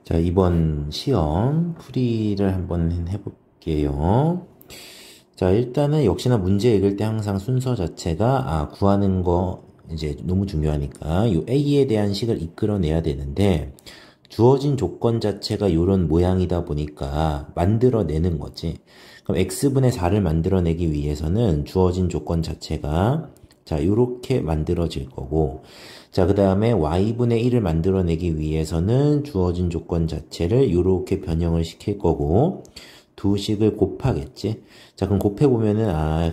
자, 이번 시험 풀이를 한번 해볼게요. 자, 일단은 역시나 문제 읽을 때 항상 순서 자체가, 구하는 거 이제 너무 중요하니까, 요 A에 대한 식을 이끌어내야 되는데, 주어진 조건 자체가 요런 모양이다 보니까 만들어내는 거지. 그럼 X분의 4를 만들어내기 위해서는 주어진 조건 자체가 자, 요렇게 만들어질 거고, 자, 그 다음에 y분의 1을 만들어내기 위해서는 주어진 조건 자체를 요렇게 변형을 시킬 거고, 두 식을 곱하겠지. 자, 그럼 곱해보면은,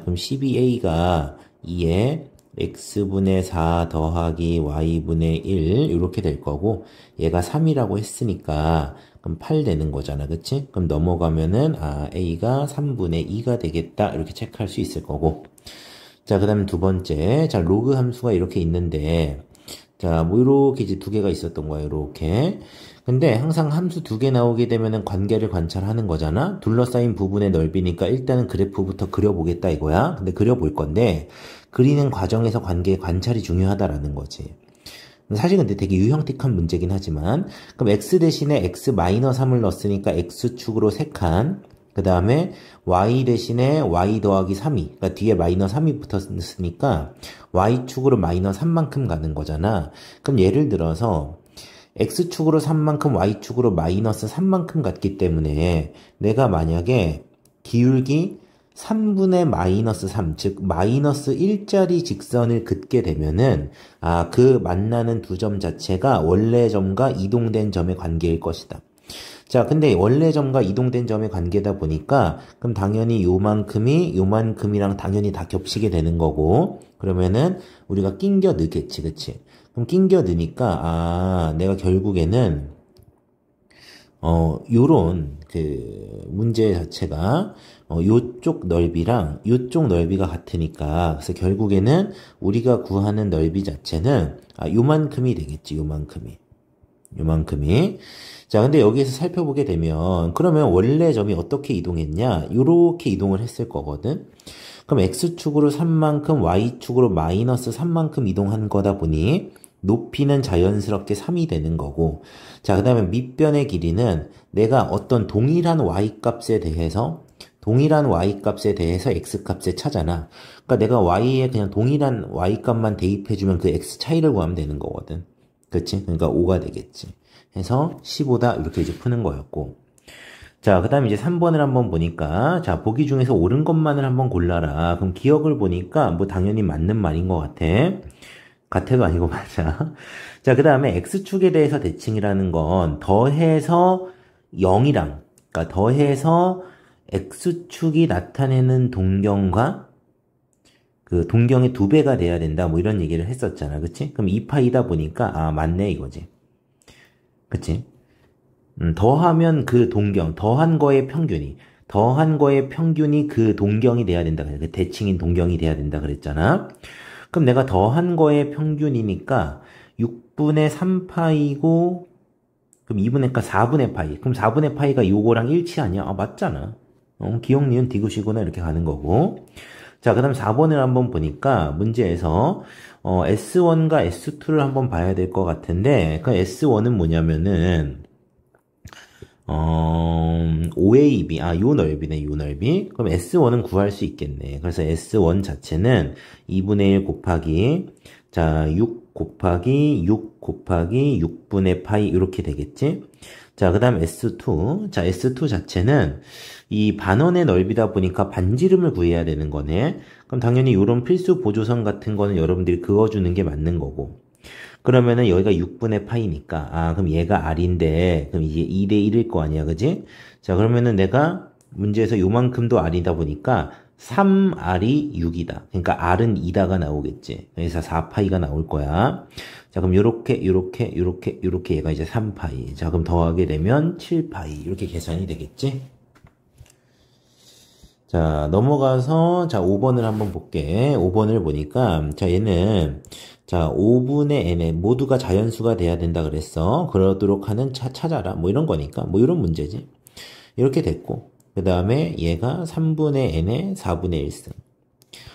그럼 12a가 2에 x분의 4 더하기 y분의 1, 요렇게 될 거고, 얘가 3이라고 했으니까, 그럼 8 되는 거잖아. 그치? 그럼 넘어가면은, a가 3분의 2가 되겠다. 이렇게 체크할 수 있을 거고. 자, 그 다음에 두 번째. 자, 로그 함수가 이렇게 있는데, 자, 뭐, 요렇게 이제 두 개가 있었던 거야, 요렇게. 근데 항상 함수 두 개 나오게 되면은 관계를 관찰하는 거잖아? 둘러싸인 부분의 넓이니까 일단은 그래프부터 그려보겠다 이거야. 근데 그려볼 건데, 그리는 과정에서 관계의 관찰이 중요하다라는 거지. 사실 근데 되게 유형틱한 문제긴 하지만, 그럼 x 대신에 x-3을 넣었으니까 x축으로 3칸, 그 다음에 y 대신에 y 더하기 3이, 그러니까 뒤에 마이너스 3이 붙었으니까 y축으로 마이너스 3만큼 가는 거잖아. 그럼 예를 들어서 x축으로 3만큼 y축으로 마이너스 3만큼 갔기 때문에 내가 만약에 기울기 3분의 마이너스 3, 즉 마이너스 1짜리 직선을 긋게 되면은 그 만나는 두 점 자체가 원래 점과 이동된 점의 관계일 것이다. 자, 근데 원래 점과 이동된 점의 관계다 보니까 그럼 당연히 요만큼이랑 당연히 다 겹치게 되는 거고, 그러면은 우리가 낑겨 넣겠지, 그치? 그럼 낑겨 넣으니까 내가 결국에는 요런 문제 자체가 요쪽 넓이랑 요쪽 넓이가 같으니까, 그래서 결국에는 우리가 구하는 넓이 자체는 요만큼이 되겠지, 요만큼이. 자, 근데 여기에서 살펴보게 되면, 그러면 원래 점이 어떻게 이동했냐? 요렇게 이동을 했을 거거든? 그럼 X축으로 3만큼, Y축으로 마이너스 3만큼 이동한 거다 보니, 높이는 자연스럽게 3이 되는 거고, 자, 그 다음에 밑변의 길이는 내가 어떤 동일한 Y값에 대해서 X값에 차잖아. 그러니까 내가 Y에 그냥 동일한 Y값만 대입해주면 그 X 차이를 구하면 되는 거거든. 그치? 그러니까 5가 되겠지. 해서 15다 이렇게 이제 푸는 거였고. 자, 그 다음에 이제 3번을 한번 보니까, 자, 보기 중에서 옳은 것만을 한번 골라라. 그럼 기억을 보니까 뭐 당연히 맞는 말인 것 같아. 같아도 아니고 맞아. 자, 그 다음에 X축에 대해서 대칭이라는 건 더해서 0이랑, 그러니까 더해서 X축이 나타내는 동경과 그 동경의 2배가 돼야 된다. 뭐 이런 얘기를 했었잖아. 그치? 그럼 2파이다 보니까, 맞네 이거지. 그치? 더하면 그 동경, 더한 거의 평균이 그 동경이 돼야 된다. 그 대칭인 동경이 돼야 된다 그랬잖아. 그럼 내가 더한 거의 평균이니까 6분의 3파이고, 그럼 4분의 파이. 그럼 4분의 파이가 요거랑 일치하냐? 맞잖아. 기억, 니은, 디귿이구나 이렇게 가는 거고. 자, 그 다음 4번을 한번 보니까 문제에서 S1과 S2를 한번 봐야 될 것 같은데, 그 S1은 뭐냐면은 5AB, 요 넓이네, 요 넓이. 그럼 S1은 구할 수 있겠네. 그래서 S1 자체는 2분의 1 곱하기, 자, 6 곱하기 6분의 파이, 이렇게 되겠지? 자, 그 다음 S2. 자, S2 자체는 이 반원의 넓이다 보니까 반지름을 구해야 되는 거네. 그럼 당연히 이런 필수 보조선 같은 거는 여러분들이 그어주는 게 맞는 거고. 그러면은 여기가 6분의 파이니까, 그럼 얘가 R인데, 그럼 이게 2대 1일 거 아니야, 그지? 자, 그러면은 내가 문제에서 요만큼도 R이다 보니까 3R이 6이다. 그러니까 R은 2다가 나오겠지. 그래서 4파이가 나올 거야. 자, 그럼 요렇게 얘가 이제 3파이. 자, 그럼 더하게 되면 7파이. 이렇게 계산이 되겠지? 자, 넘어가서, 자, 5번을 한번 볼게. 5번을 보니까, 자, 얘는, 자, 5분의 n에 모두가 자연수가 돼야 된다 그랬어. 그러도록 하는 찾아라. 뭐 이런 거니까. 뭐 이런 문제지. 이렇게 됐고. 그 다음에 얘가 3분의 n에 4분의 1승.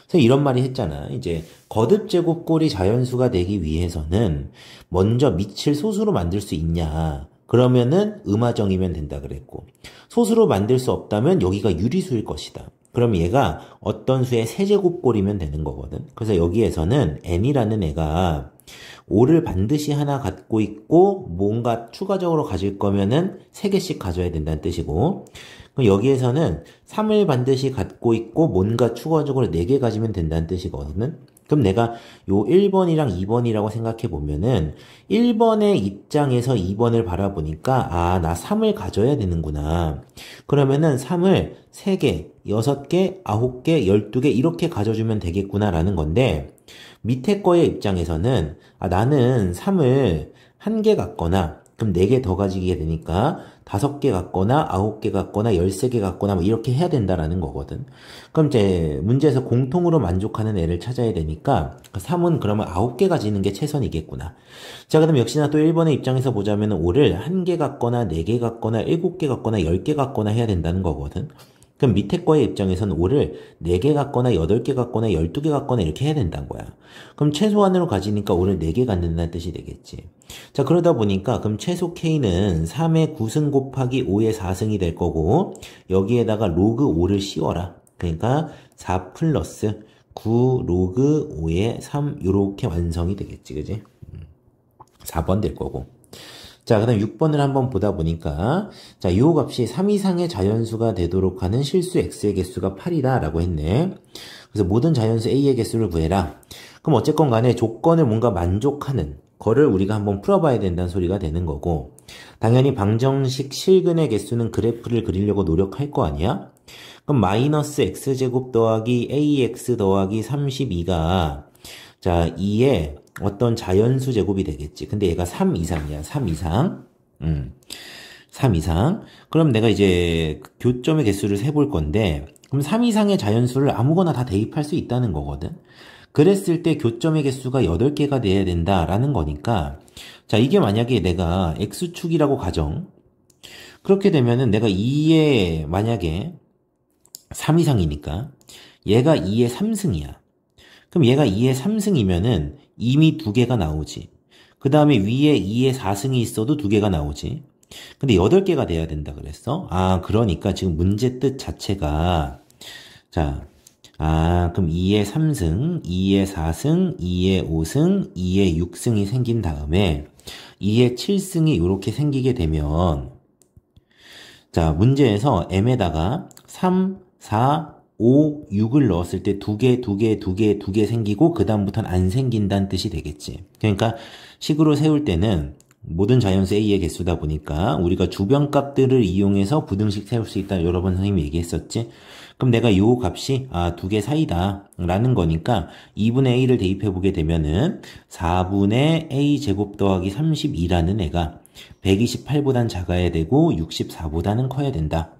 그래서 이런 말이 했잖아. 이제 거듭 제곱꼴이 자연수가 되기 위해서는 먼저 밑을 소수로 만들 수 있냐. 그러면은 음화정이면 된다 그랬고, 소수로 만들 수 없다면 여기가 유리수일 것이다. 그럼 얘가 어떤 수의 세제곱꼴이면 되는 거거든. 그래서 여기에서는 n이라는 애가 5를 반드시 하나 갖고 있고 뭔가 추가적으로 가질 거면은 3개씩 가져야 된다는 뜻이고, 그럼 여기에서는 3을 반드시 갖고 있고 뭔가 추가적으로 4개 가지면 된다는 뜻이거든. 그럼 내가 요 1번이랑 2번이라고 생각해 보면은 1번의 입장에서 2번을 바라보니까 아, 나 3을 가져야 되는구나. 그러면은 3을 3개, 6개, 9개, 12개 이렇게 가져주면 되겠구나라는 건데, 밑에 거의 입장에서는 아, 나는 3을 1개 갖거나 그럼 4개 더 가지게 되니까 5개 갖거나 9개 갖거나 13개 갖거나 뭐 이렇게 해야 된다라는 거거든. 그럼 이제 문제에서 공통으로 만족하는 애를 찾아야 되니까 3은 그러면 9개 가지는 게 최선이겠구나. 자, 그럼 역시나 또 1번의 입장에서 보자면 5를 1개 갖거나 4개 갖거나 7개 갖거나 10개 갖거나 해야 된다는 거거든. 그럼 밑에 거의 입장에서는 5를 4개 갖거나 8개 갖거나 12개 갖거나 이렇게 해야 된다는 거야. 그럼 최소한으로 가지니까 5를 4개 갖는다는 뜻이 되겠지. 자, 그러다 보니까 그럼 최소 K는 3의 9승 곱하기 5의 4승이 될 거고, 여기에다가 로그 5를 씌워라. 그러니까 4 플러스 9 로그 5의 3 요렇게 완성이 되겠지. 그지? 4번 될 거고. 자, 그 다음 6번을 한번 보다 보니까, 자, 요 값이 3 이상의 자연수가 되도록 하는 실수 x의 개수가 8이다 라고 했네. 그래서 모든 자연수 a의 개수를 구해라. 그럼 어쨌건 간에 조건을 뭔가 만족하는 거를 우리가 한번 풀어봐야 된다는 소리가 되는 거고, 당연히 방정식 실근의 개수는 그래프를 그리려고 노력할 거 아니야? 그럼 마이너스 x제곱 더하기 ax 더하기 32가 자 2에 어떤 자연수 제곱이 되겠지. 근데 얘가 3 이상이야. 3 이상. 3 이상. 그럼 내가 이제 교점의 개수를 세볼 건데, 그럼 3 이상의 자연수를 아무거나 다 대입할 수 있다는 거거든. 그랬을 때 교점의 개수가 8개가 돼야 된다라는 거니까, 자, 이게 만약에 내가 x축이라고 가정. 그렇게 되면은 내가 2에 만약에 3 이상이니까 얘가 2의 3승이야. 그럼 얘가 2의 3승이면은 이미 2개가 나오지. 그 다음에 위에 2의 4승이 있어도 2개가 나오지. 근데 8개가 돼야 된다 그랬어? 아, 그러니까 지금 문제 뜻 자체가, 자, 아, 그럼 2의 3승, 2의 4승, 2의 5승, 2의 6승이 생긴 다음에 2의 7승이 이렇게 생기게 되면, 자, 문제에서 m에다가 3, 4, 5, 6을 넣었을 때 2개, 2개, 2개, 2개 생기고 그 다음부터는 안 생긴다는 뜻이 되겠지. 그러니까 식으로 세울 때는 모든 자연수 A의 개수다 보니까 우리가 주변값들을 이용해서 부등식 세울 수 있다. 여러 번 선생님이 얘기했었지. 그럼 내가 요 값이 2개 사이다 라는 거니까 2분의 A를 대입해 보게 되면은 4분의 A 제곱 더하기 32라는 애가 128보단 작아야 되고 64보다는 커야 된다.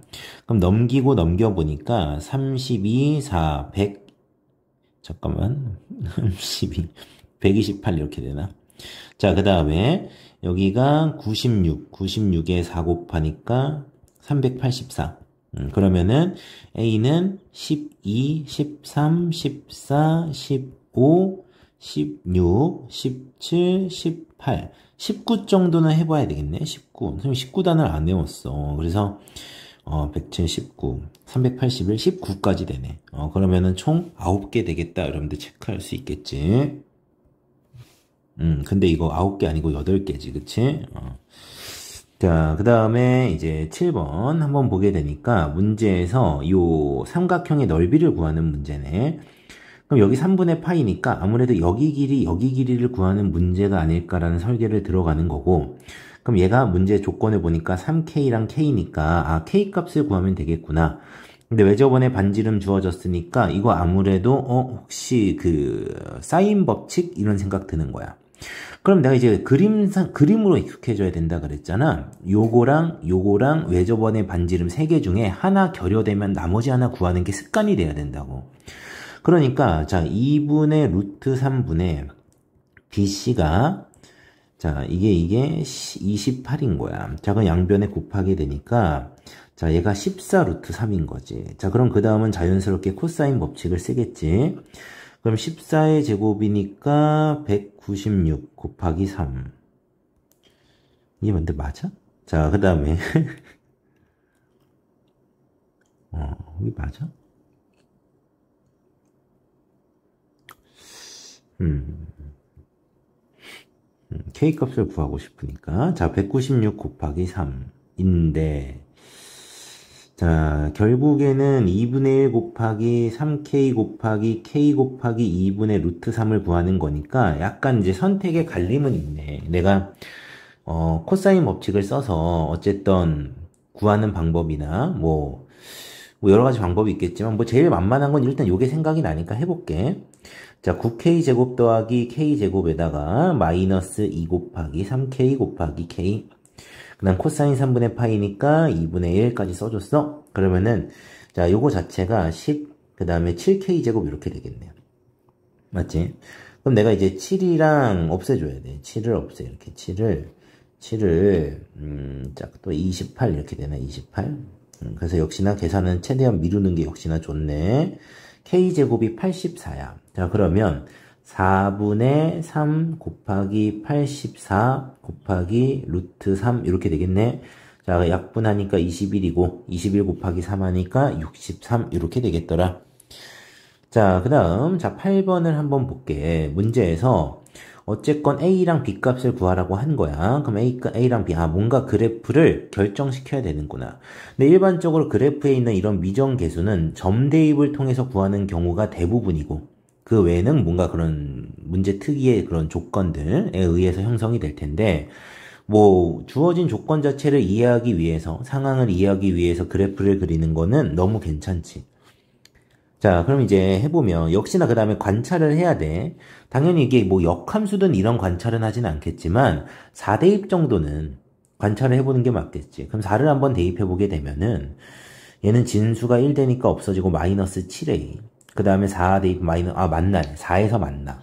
그럼 넘기고 넘겨보니까 32, 4, 100, 잠깐만, 32, 128 이렇게 되나? 자, 그 다음에 여기가 96, 96에 4 곱하니까 384. 그러면은 A는 12, 13, 14, 15, 16, 17, 18, 19 정도는 해봐야 되겠네. 19. 선생님 19단을 안 외웠어. 그래서 179, 381, 19까지 되네. 그러면은 총 9개 되겠다. 여러분들 체크할 수 있겠지. 근데 이거 9개 아니고 8개지. 그치? 자, 그 다음에 이제 7번 한번 보게 되니까 문제에서 요 삼각형의 넓이를 구하는 문제네. 그럼 여기 3분의 파이니까 아무래도 여기 길이를 구하는 문제가 아닐까라는 설계를 들어가는 거고, 그럼 얘가 문제 조건을 보니까 3K랑 K니까 K 값을 구하면 되겠구나. 근데 왜 저번에 반지름 주어졌으니까 이거 아무래도 혹시 그 사인 법칙 이런 생각 드는 거야. 그럼 내가 이제 그림으로 익숙해져야 된다 그랬잖아. 요거랑 왜 저번에 반지름 3개 중에 하나 결여되면 나머지 하나 구하는 게 습관이 돼야 된다고. 그러니까 자 2분의 루트 3분의 BC가 자, 이게 28인 거야. 자, 그럼 양변에 곱하게 되니까, 자, 얘가 14 루트 3인 거지. 자, 그럼 그 다음은 자연스럽게 코사인 법칙을 쓰겠지. 그럼 14의 제곱이니까 196 곱하기 3. 이게 뭔데 맞아? 자, 그 다음에 여기 맞아? K값을 구하고 싶으니까. 자, 196 곱하기 3인데, 자, 결국에는 2분의 1 곱하기 3K 곱하기 K 곱하기 2분의 루트 3을 구하는 거니까 약간 이제 선택의 갈림은 있네. 내가, 코사인 법칙을 써서 어쨌든 구하는 방법이나 뭐 여러 가지 방법이 있겠지만 뭐 제일 만만한 건 일단 요게 생각이 나니까 해볼게. 자, 9K제곱 더하기 K제곱에다가 마이너스 2 곱하기 3K 곱하기 K. 그 다음 코사인 3분의 파이니까 2분의 1까지 써줬어. 그러면은, 자, 요거 자체가 10, 그 다음에 7K제곱 이렇게 되겠네요. 맞지? 그럼 내가 이제 7이랑 없애줘야 돼. 7을 없애. 이렇게 7을, 자, 또 28 이렇게 되나? 28. 그래서 역시나 계산은 최대한 미루는 게 역시나 좋네. K제곱이 84야. 자, 그러면 4분의 3 곱하기 84 곱하기 루트 3 이렇게 되겠네. 자, 약분하니까 21이고 21 곱하기 3 하니까 63 이렇게 되겠더라. 자, 그 다음 자 8번을 한번 볼게. 문제에서 어쨌건 A랑 B 값을 구하라고 한 거야. 그럼 A랑 B, 뭔가 그래프를 결정시켜야 되는구나. 근데 일반적으로 그래프에 있는 이런 미정 계수는 점 대입을 통해서 구하는 경우가 대부분이고, 그 외에는 뭔가 그런 문제 특이의 그런 조건들에 의해서 형성이 될 텐데, 뭐 주어진 조건 자체를 이해하기 위해서, 상황을 이해하기 위해서 그래프를 그리는 거는 너무 괜찮지. 자, 그럼 이제 해보면 역시나 그 다음에 관찰을 해야 돼. 당연히 이게 뭐 역함수든 이런 관찰은 하진 않겠지만 4대입 정도는 관찰을 해보는 게 맞겠지. 그럼 4를 한번 대입해보게 되면은 얘는 진수가 1되니까 없어지고 마이너스 7a. 그 다음에 4 대입 맞나? 4에서 맞나?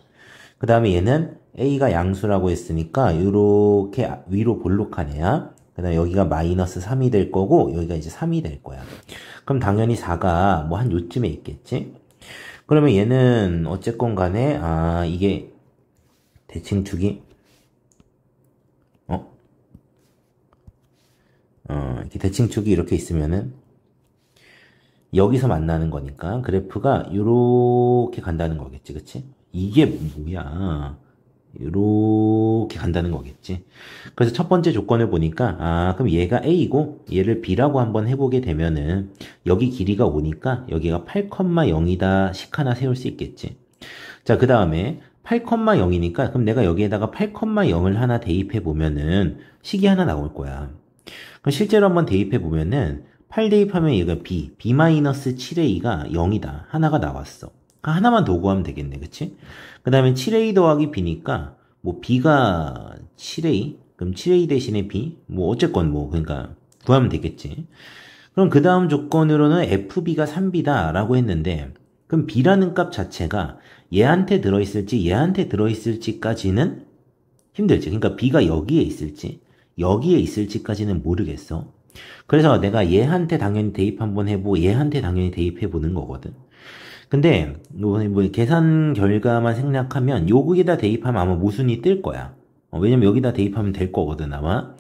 그 다음에 얘는 a가 양수라고 했으니까 이렇게 위로 볼록한 애야. 그 다음에 여기가 마이너스 3이 될 거고 여기가 이제 3이 될 거야. 그럼 당연히 4가 뭐 한 요쯤에 있겠지? 그러면 얘는 어쨌건 간에 이게 대칭축이 이렇게 대칭축이 이렇게 있으면은 여기서 만나는 거니까 그래프가 요렇게 간다는 거겠지, 그치? 이게 뭐야? 요렇게 간다는 거겠지. 그래서 첫 번째 조건을 보니까 그럼 얘가 A고 얘를 B라고 한번 해보게 되면은 여기 길이가 오니까 여기가 8,0이다 식 하나 세울 수 있겠지. 자, 그 다음에 8,0이니까 그럼 내가 여기에다가 8,0을 하나 대입해 보면은 식이 하나 나올 거야. 그럼 실제로 한번 대입해 보면은 8 대입하면 얘가 B-7A가 0이다. 하나가 나왔어. 하나만 더 구하면 되겠네, 그치? 그 다음에 7A 더하기 B니까, 뭐, B가 7A? 그럼 7A 대신에 B? 뭐, 어쨌건 그러니까, 구하면 되겠지. 그럼 그 다음 조건으로는 FB가 3B다 라고 했는데, 그럼 B라는 값 자체가 얘한테 들어있을지까지는 힘들지. 그러니까 B가 여기에 있을지까지는 모르겠어. 그래서 내가 얘한테 당연히 대입 한번 해보고 얘한테 당연히 대입해보는 거거든. 근데 뭐 계산 결과만 생략하면 여기에다 대입하면 아마 모순이 뜰 거야. 왜냐면 여기다 대입하면 될 거거든 아마.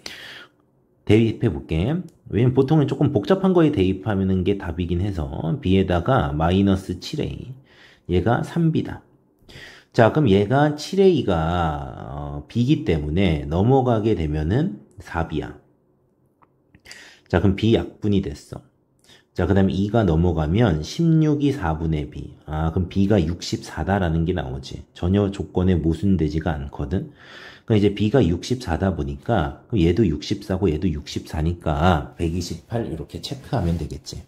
대입해볼게. 왜냐면 보통은 조금 복잡한 거에 대입하는 게 답이긴 해서 B에다가 마이너스 7A 얘가 3B다. 자, 그럼 얘가 7A가 B기 때문에 넘어가게 되면은 4B야. 자, 그럼 B 약분이 됐어. 자, 그 다음에 2가 넘어가면 16이 4분의 B. 그럼 B가 64다라는 게 나오지. 전혀 조건에 모순되지가 않거든. 그럼 이제 B가 64다 보니까 얘도 64고 얘도 64니까 128 이렇게 체크하면 되겠지.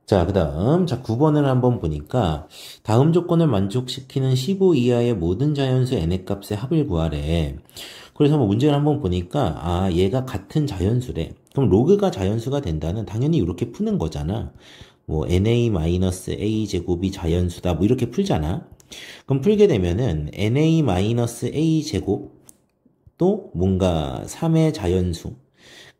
자, 그 다음, 9번을 한번 보니까, 다음 조건을 만족시키는 15 이하의 모든 자연수 n의 값의 합을 구하래. 그래서 뭐 문제를 한번 보니까, 얘가 같은 자연수래. 그럼 로그가 자연수가 된다는 당연히 이렇게 푸는 거잖아. 뭐, na-a 제곱이 자연수다. 뭐 이렇게 풀잖아. 그럼 풀게 되면은, na-a 제곱도 뭔가 3의 자연수.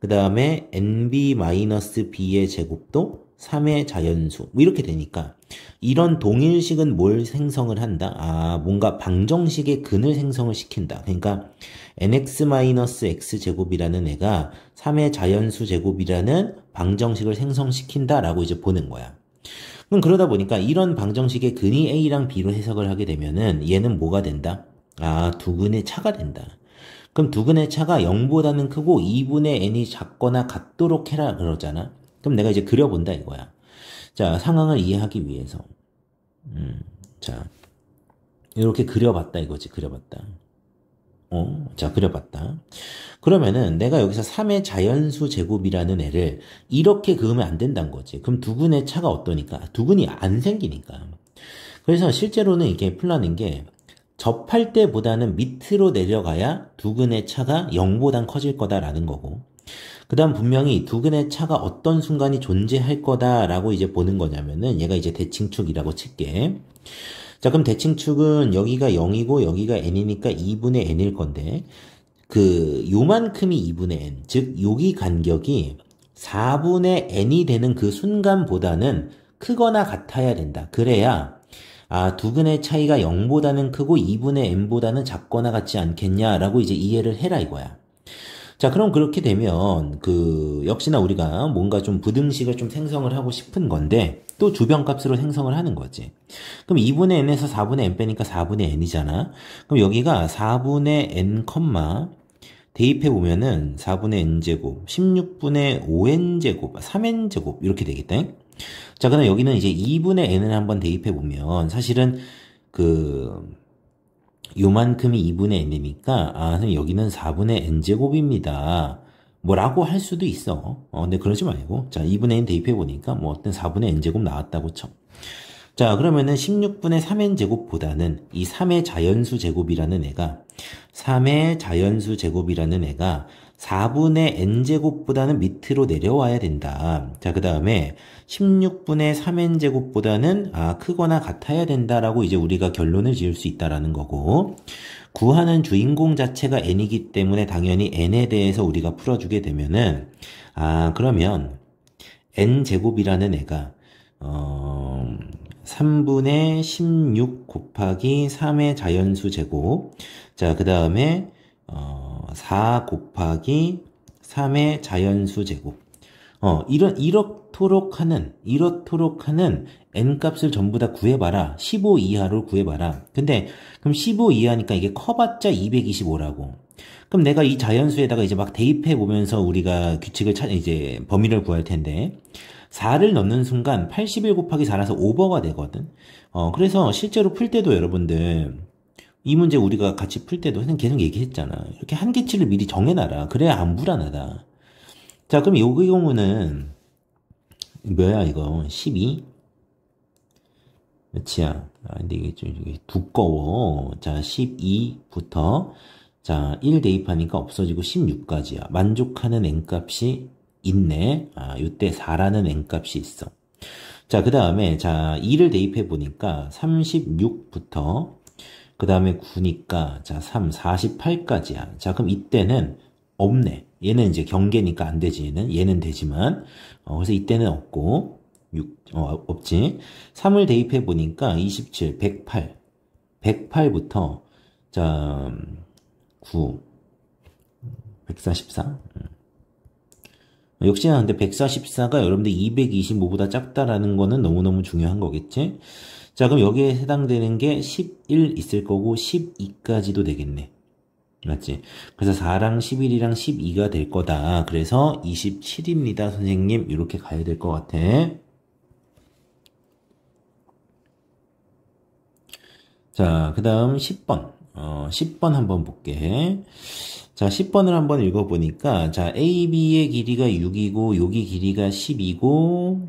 그 다음에 nb-b의 제곱도 3의 자연수 뭐 이렇게 되니까 이런 동일식은 뭘 생성을 한다? 아, 뭔가 방정식의 근을 생성을 시킨다. 그러니까 nx-x제곱이라는 애가 3의 자연수 제곱이라는 방정식을 생성시킨다라고 이제 보는 거야. 그럼 그러다 보니까 이런 방정식의 근이 a랑 b로 해석을 하게 되면은 얘는 뭐가 된다? 아, 두 근의 차가 된다. 그럼 두 근의 차가 0보다는 크고 2분의 n이 작거나 같도록 해라 그러잖아. 그럼 내가 이제 그려본다 이거야. 자, 상황을 이해하기 위해서. 자, 이렇게 그려봤다 이거지. 그려봤다. 자, 그려봤다. 그러면은 내가 여기서 3의 자연수 제곱이라는 애를 이렇게 그으면 안 된다는 거지. 그럼 두 근의 차가 어떠니까? 두 근이 안 생기니까. 그래서 실제로는 이게 풀라는 게 접할 때보다는 밑으로 내려가야 두 근의 차가 0보단 커질 거다라는 거고, 그 다음 분명히 두 근의 차가 어떤 순간이 존재할 거다라고 이제 보는 거냐면은 얘가 이제 대칭축이라고 칠게. 자, 그럼 대칭축은 여기가 0이고 여기가 n이니까 2분의 n일 건데, 요만큼이 2분의 n, 즉 여기 간격이 4분의 n이 되는 그 순간보다는 크거나 같아야 된다. 그래야 아, 두 근의 차이가 0보다는 크고 2분의 n보다는 작거나 같지 않겠냐라고 이제 이해를 해라 이거야. 자, 그럼 그렇게 되면 역시나 우리가 뭔가 좀 부등식을 좀 생성을 하고 싶은 건데 또 주변값으로 생성을 하는 거지. 그럼 2분의 n에서 4분의 n 빼니까 4분의 n이잖아. 그럼 여기가 4분의 n, 대입해 보면은 4분의 n제곱, 16분의 5n제곱, 3n제곱 이렇게 되겠다. 자, 그럼 여기는 이제 2분의 n을 한번 대입해 보면 사실은 요만큼이 2분의 n이니까 아, 선생님 여기는 4분의 n제곱입니다. 뭐라고 할 수도 있어. 근데 그러지 말고 자, 2분의 n 대입해 보니까 뭐 어떤 4분의 n제곱 나왔다고 쳐. 자, 그러면은 16분의 3n제곱보다는 이 3의 자연수 제곱이라는 애가 4분의 n제곱보다는 밑으로 내려와야 된다. 자, 그 다음에 16분의 3n제곱보다는 크거나 같아야 된다라고 이제 우리가 결론을 지을 수 있다라는 거고, 구하는 주인공 자체가 n이기 때문에 당연히 n에 대해서 우리가 풀어주게 되면은 그러면 n제곱이라는 애가 3분의 16 곱하기 3의 자연수 제곱, 자, 그 다음에 4 곱하기 3의 자연수 제곱. 이렇도록 하는 n 값을 전부 다 구해봐라. 15 이하로 구해봐라. 근데 그럼 15 이하니까 이게 커봤자 225라고. 그럼 내가 이 자연수에다가 이제 막 대입해 보면서 우리가 규칙을 이제 범위를 구할 텐데 4를 넣는 순간 81 곱하기 4라서 오버가 되거든. 그래서 실제로 풀 때도 여러분들 이 문제 우리가 같이 풀 때도 계속 얘기했잖아. 이렇게 한계치를 미리 정해놔라. 그래야 안 불안하다. 자, 그럼 여기 경우는 뭐야 이거? 12? 몇이야? 근데 이게 좀 두꺼워. 자, 12부터 자, 1 대입하니까 없어지고 16까지야. 만족하는 n값이 있네. 요때 4라는 n값이 있어. 자, 그 다음에 자, 2를 대입해 보니까 36부터 그 다음에 9니까 자, 3, 48까지야. 자, 그럼 이때는 없네. 얘는 이제 경계니까 안 되지. 얘는 되지만 그래서 이때는 없고 없지. 3을 대입해 보니까 27, 108, 108부터 자 9, 144. 역시나 근데 144가 여러분들 225보다 작다라는 거는 너무너무 중요한 거겠지. 자, 그럼 여기에 해당되는 게 11 있을 거고 12까지도 되겠네. 맞지? 그래서 4랑 11이랑 12가 될 거다. 그래서 27입니다, 선생님. 이렇게 가야 될 것 같아. 자, 그 다음 10번. 10번 한번 볼게. 자, 10번을 한번 읽어보니까, 자, AB의 길이가 6이고, 여기 길이가 10이고,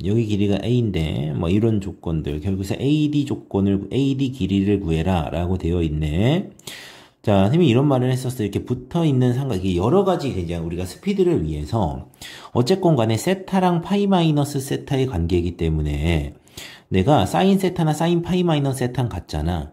여기 길이가 A인데, 뭐, 이런 조건들. 결국에서 AD 길이를 구해라. 라고 되어 있네. 자, 선생님이 이런 말을 했었어요. 이렇게 붙어 있는 이게 여러 가지, 이제 우리가 스피드를 위해서, 어쨌건 간에 세타랑 파이 마이너스 세타의 관계이기 때문에, 내가 사인 세타나 사인 파이 마이너스 세타는 같잖아.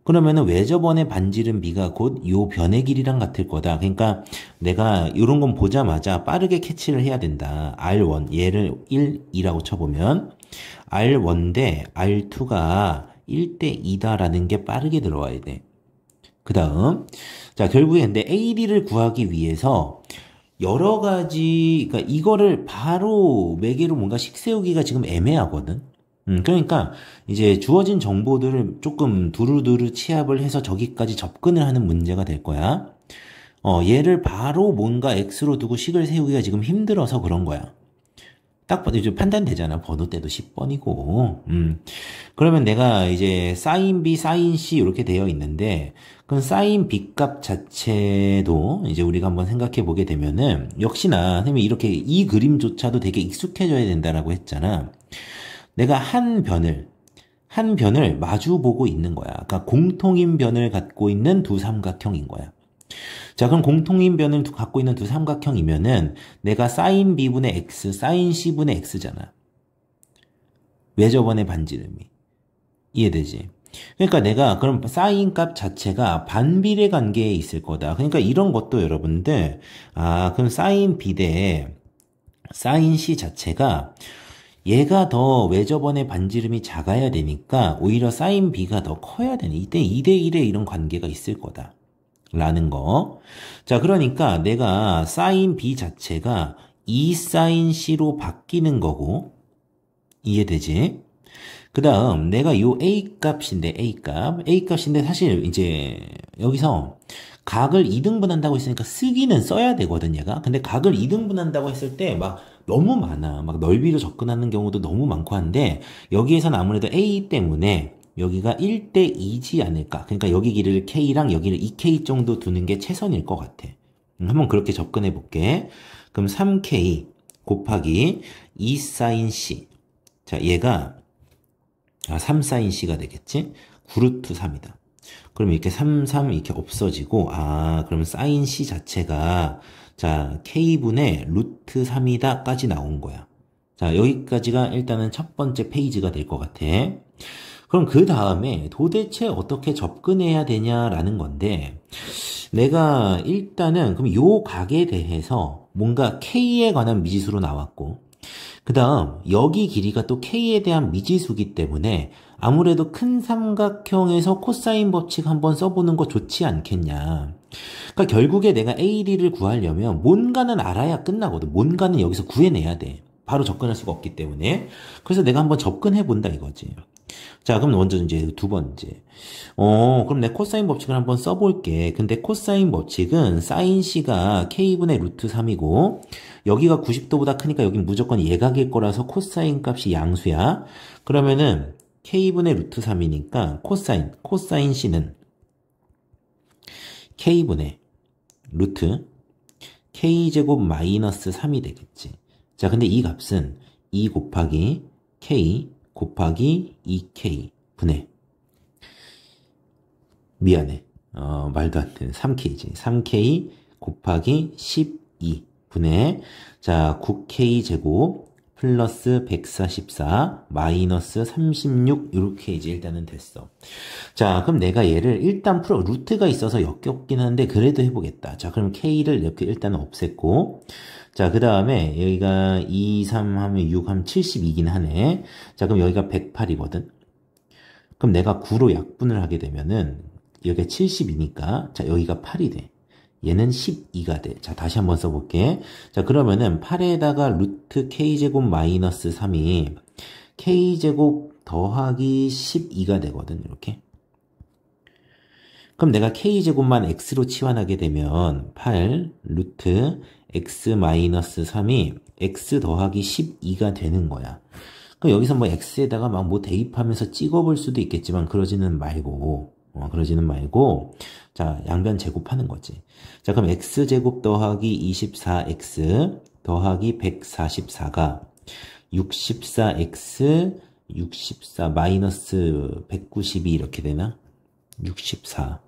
그러면은 외접원의 반지름 b가 곧 요 변의 길이랑 같을 거다. 그러니까 내가 이런 건 보자마자 빠르게 캐치를 해야 된다. R1 얘를 1, 2라고 쳐보면 R1 대 R2가 1대 2다라는 게 빠르게 들어와야 돼. 그 다음 자 결국에 근데 AD를 구하기 위해서 여러 가지 그러니까 이거를 바로 매개로 뭔가 식세우기가 지금 애매하거든. 그러니까 이제 주어진 정보들을 조금 두루두루 취합을 해서 저기까지 접근을 하는 문제가 될 거야. 얘를 바로 뭔가 X로 두고 식을 세우기가 지금 힘들어서 그런 거야. 딱 봐도 이제 판단되잖아. 번호 때도 10번이고. 그러면 내가 이제 사인 B, 사인 C 이렇게 되어 있는데, 그럼 사인 B 값 자체도 이제 우리가 한번 생각해 보게 되면은, 역시나, 선생님이 이렇게 이 그림조차도 되게 익숙해져야 된다라고 했잖아. 내가 한 변을 마주 보고 있는 거야. 그러니까 공통인 변을 갖고 있는 두 삼각형인 거야. 자, 그럼 공통인 변을 갖고 있는 두 삼각형이면은 내가 사인 B분의 X, 사인 C분의 X잖아. 외접원의 반지름이. 이해되지? 그러니까 내가 그럼 사인 값 자체가 반비례 관계에 있을 거다. 그러니까 이런 것도 여러분들, 그럼 사인 B 대 사인 C 자체가 얘가 더 외접원의 반지름이 작아야 되니까 오히려 사인 B가 더 커야 되니. 이때 2대1의 이런 관계가 있을 거다. 라는 거. 자, 그러니까 내가 사인 B 자체가 2 사인 C로 바뀌는 거고, 이해되지? 그 다음, 내가 요 A 값인데, A 값인데 사실 이제 여기서 각을 2등분한다고 했으니까 쓰기는 써야 되거든, 얘가. 근데 각을 2등분한다고 했을 때 막 너무 많아. 막 넓이로 접근하는 경우도 너무 많고 한데, 여기에서는 아무래도 A 때문에 여기가 1대 2지 않을까. 그러니까 여기 길이를 K랑 여기를 2K 정도 두는 게 최선일 것 같아. 한번 그렇게 접근해 볼게. 그럼 3K 곱하기 2 사인 C. 자, 얘가 3 사인 C가 되겠지? 9루트 3이다. 그럼 이렇게 3, 3 이렇게 없어지고, 그럼 사인 C 자체가, 자, K분의 루트 3이다 까지 나온 거야. 자, 여기까지가 일단은 첫 번째 페이지가 될 것 같아. 그럼 그 다음에 도대체 어떻게 접근해야 되냐라는 건데, 내가 일단은 그럼 요 각에 대해서 뭔가 K에 관한 미지수로 나왔고, 그 다음 여기 길이가 또 K에 대한 미지수기 때문에 아무래도 큰 삼각형에서 코사인 법칙 한번 써보는 거 좋지 않겠냐. 그러니까 결국에 내가 AD를 구하려면 뭔가는 알아야 끝나거든. 뭔가는 여기서 구해내야 돼. 바로 접근할 수가 없기 때문에. 그래서 내가 한번 접근해 본다 이거지. 자, 그럼 먼저 이제 두 번째. 그럼 내 코사인 법칙을 한번 써볼게. 근데 코사인 법칙은 사인 C가 K분의 루트 3이고, 여기가 90도보다 크니까 여긴 무조건 예각일 거라서 코사인 값이 양수야. 그러면은 K분의 루트 3이니까 코사인 C는 K분의 루트 K제곱 마이너스 3이 되겠지. 자, 근데 이 값은 2 곱하기 K 곱하기 2K 분의 미안해. 말도 안 되는 3K지. 3K 곱하기 12 분의 자 9K 제곱 플러스 144 마이너스 36 이렇게 이제 일단은 됐어. 자, 그럼 내가 얘를 일단 루트가 있어서 역겹긴 한데 그래도 해보겠다. 자, 그럼 K를 이렇게 일단은 없앴고, 자, 그 다음에 여기가 2, 3 하면 6 하면 72이긴 하네. 자, 그럼 여기가 108이거든. 그럼 내가 9로 약분을 하게 되면은 여기가 72니까 자, 여기가 8이 돼. 얘는 12가 돼. 자, 다시 한번 써볼게. 자, 그러면은 8에다가 루트 K제곱 마이너스 3이 K제곱 더하기 12가 되거든. 이렇게. 그럼 내가 K제곱만 X로 치환하게 되면 8 루트 X 마이너스 3이 X 더하기 12가 되는 거야. 그럼 여기서 뭐 X에다가 막 뭐 대입하면서 찍어볼 수도 있겠지만 그러지는 말고 자, 양변 제곱하는 거지. 자, 그럼 X제곱 더하기 24X 더하기 144가 64X 64 마이너스 192 이렇게 되나? 64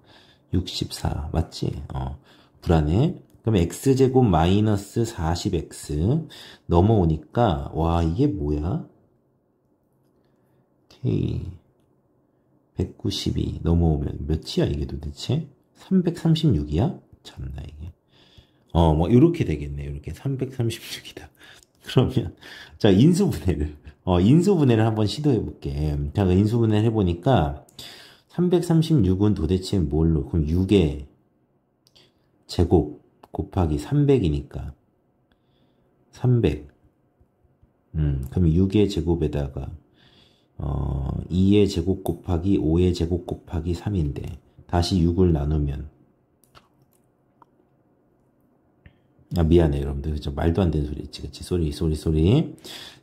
맞지? 불안해. 그럼 X제곱 마이너스 40X 넘어오니까 와 이게 뭐야? K 192 넘어오면 몇이야 이게 도대체? 336이야? 참나 이게. 뭐 이렇게 되겠네. 이렇게 336이다. 그러면 자 인수분해를 한번 시도해 볼게. 자, 인수분해를 해보니까 336은 도대체 뭘로? 그럼 6의 제곱 곱하기 300이니까 300. 그럼 6의 제곱에다가 2의 제곱 곱하기 5의 제곱 곱하기 3인데 다시 6을 나누면 미안해 여러분들. 그죠? 말도 안 되는 소리 있지. 그치? 소리.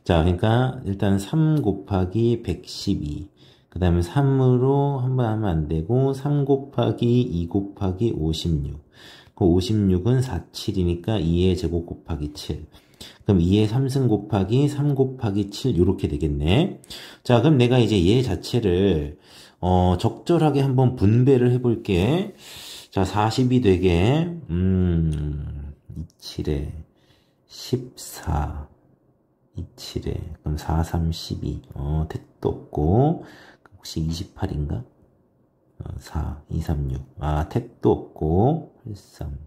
자, 그러니까 일단 3 곱하기 112. 그 다음에 3으로 한번 하면 안 되고 3 곱하기 2 곱하기 56. 그 56은 47이니까 2의 제곱 곱하기 7. 그럼 2의 3승 곱하기 3 곱하기 7 이렇게 되겠네. 자, 그럼 내가 이제 얘 자체를 적절하게 한번 분배를 해볼게. 자, 40이 되게 27에 14 27에 그럼 4, 3, 12 택도 없고 혹시 28인가? 4, 2, 3, 6 택도 없고 83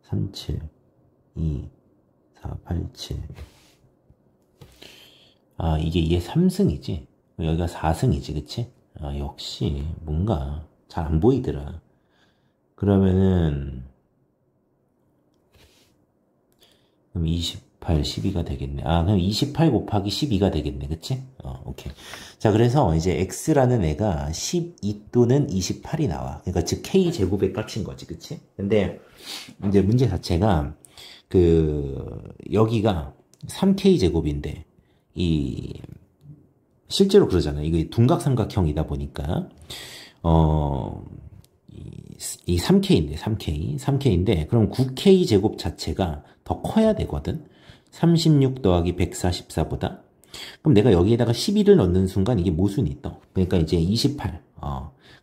37 2 4, 8, 7 이게 얘 3승이지 여기가 4승이지 그치? 역시 뭔가 잘 안 보이더라. 그러면은 그럼 28, 12가 되겠네. 그럼 28 곱하기 12가 되겠네. 그치? 오케이. 자, 그래서 이제 x라는 애가 12 또는 28이 나와. 그러니까 즉 k제곱의 값인 거지. 그치? 근데 이제 문제 자체가 여기가 3k제곱인데 실제로 그러잖아요. 이게 둔각삼각형이다 보니까 이 3K인데, 3K인데, 그럼 9K 제곱 자체가 더 커야 되거든? 36 더하기 144보다? 그럼 내가 여기에다가 11을 넣는 순간 이게 모순이 떠. 그러니까 이제 28.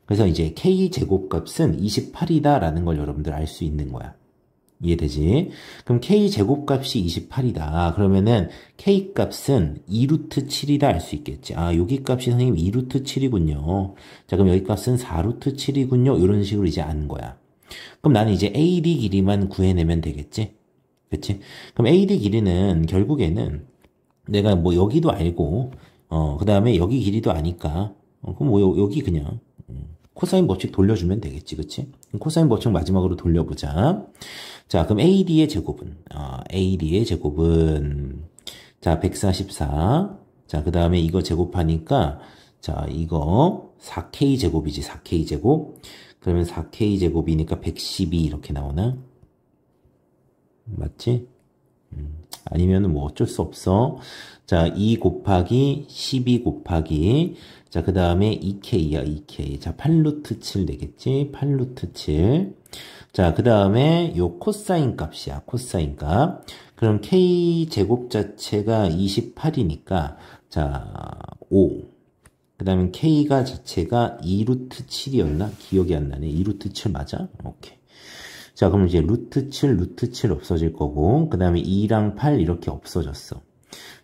그래서 이제 K 제곱 값은 28이다 라는 걸 여러분들 알 수 있는 거야. 이해되지? 그럼 K 제곱값이 28이다. 그러면은 K 값은 2루트 7이다 알 수 있겠지. 여기 값이 선생님 2루트 7이군요. 자, 그럼 여기 값은 4루트 7이군요. 이런 식으로 이제 아는 거야. 그럼 나는 이제 AD 길이만 구해내면 되겠지? 그치? 그럼 AD 길이는 결국에는 내가 뭐 여기도 알고, 그 다음에 여기 길이도 아니까, 그럼 뭐 여기 그냥, 코사인 법칙 돌려주면 되겠지, 그치? 코사인 법칙 마지막으로 돌려보자. 자, 그럼 AD의 제곱은, 자, 144. 자, 그 다음에 이거 제곱하니까, 자, 이거 4K 제곱이지, 4K 제곱. 그러면 4K 제곱이니까 112 이렇게 나오나? 맞지? 아니면은 뭐 어쩔 수 없어. 자, 2 곱하기 12 곱하기 자, 그 다음에 2K야, 2K. 자, 8루트 7 되겠지? 8루트 7. 자, 그 다음에 요 코사인 값이야, 코사인 값. 그럼 K 제곱 자체가 28이니까, 자, 5. 그 다음에 K가 자체가 2루트 7이었나? 기억이 안 나네. 2루트 7 맞아? 오케이. 자, 그럼 이제 루트 7 없어질 거고, 그 다음에 2랑 8 이렇게 없어졌어.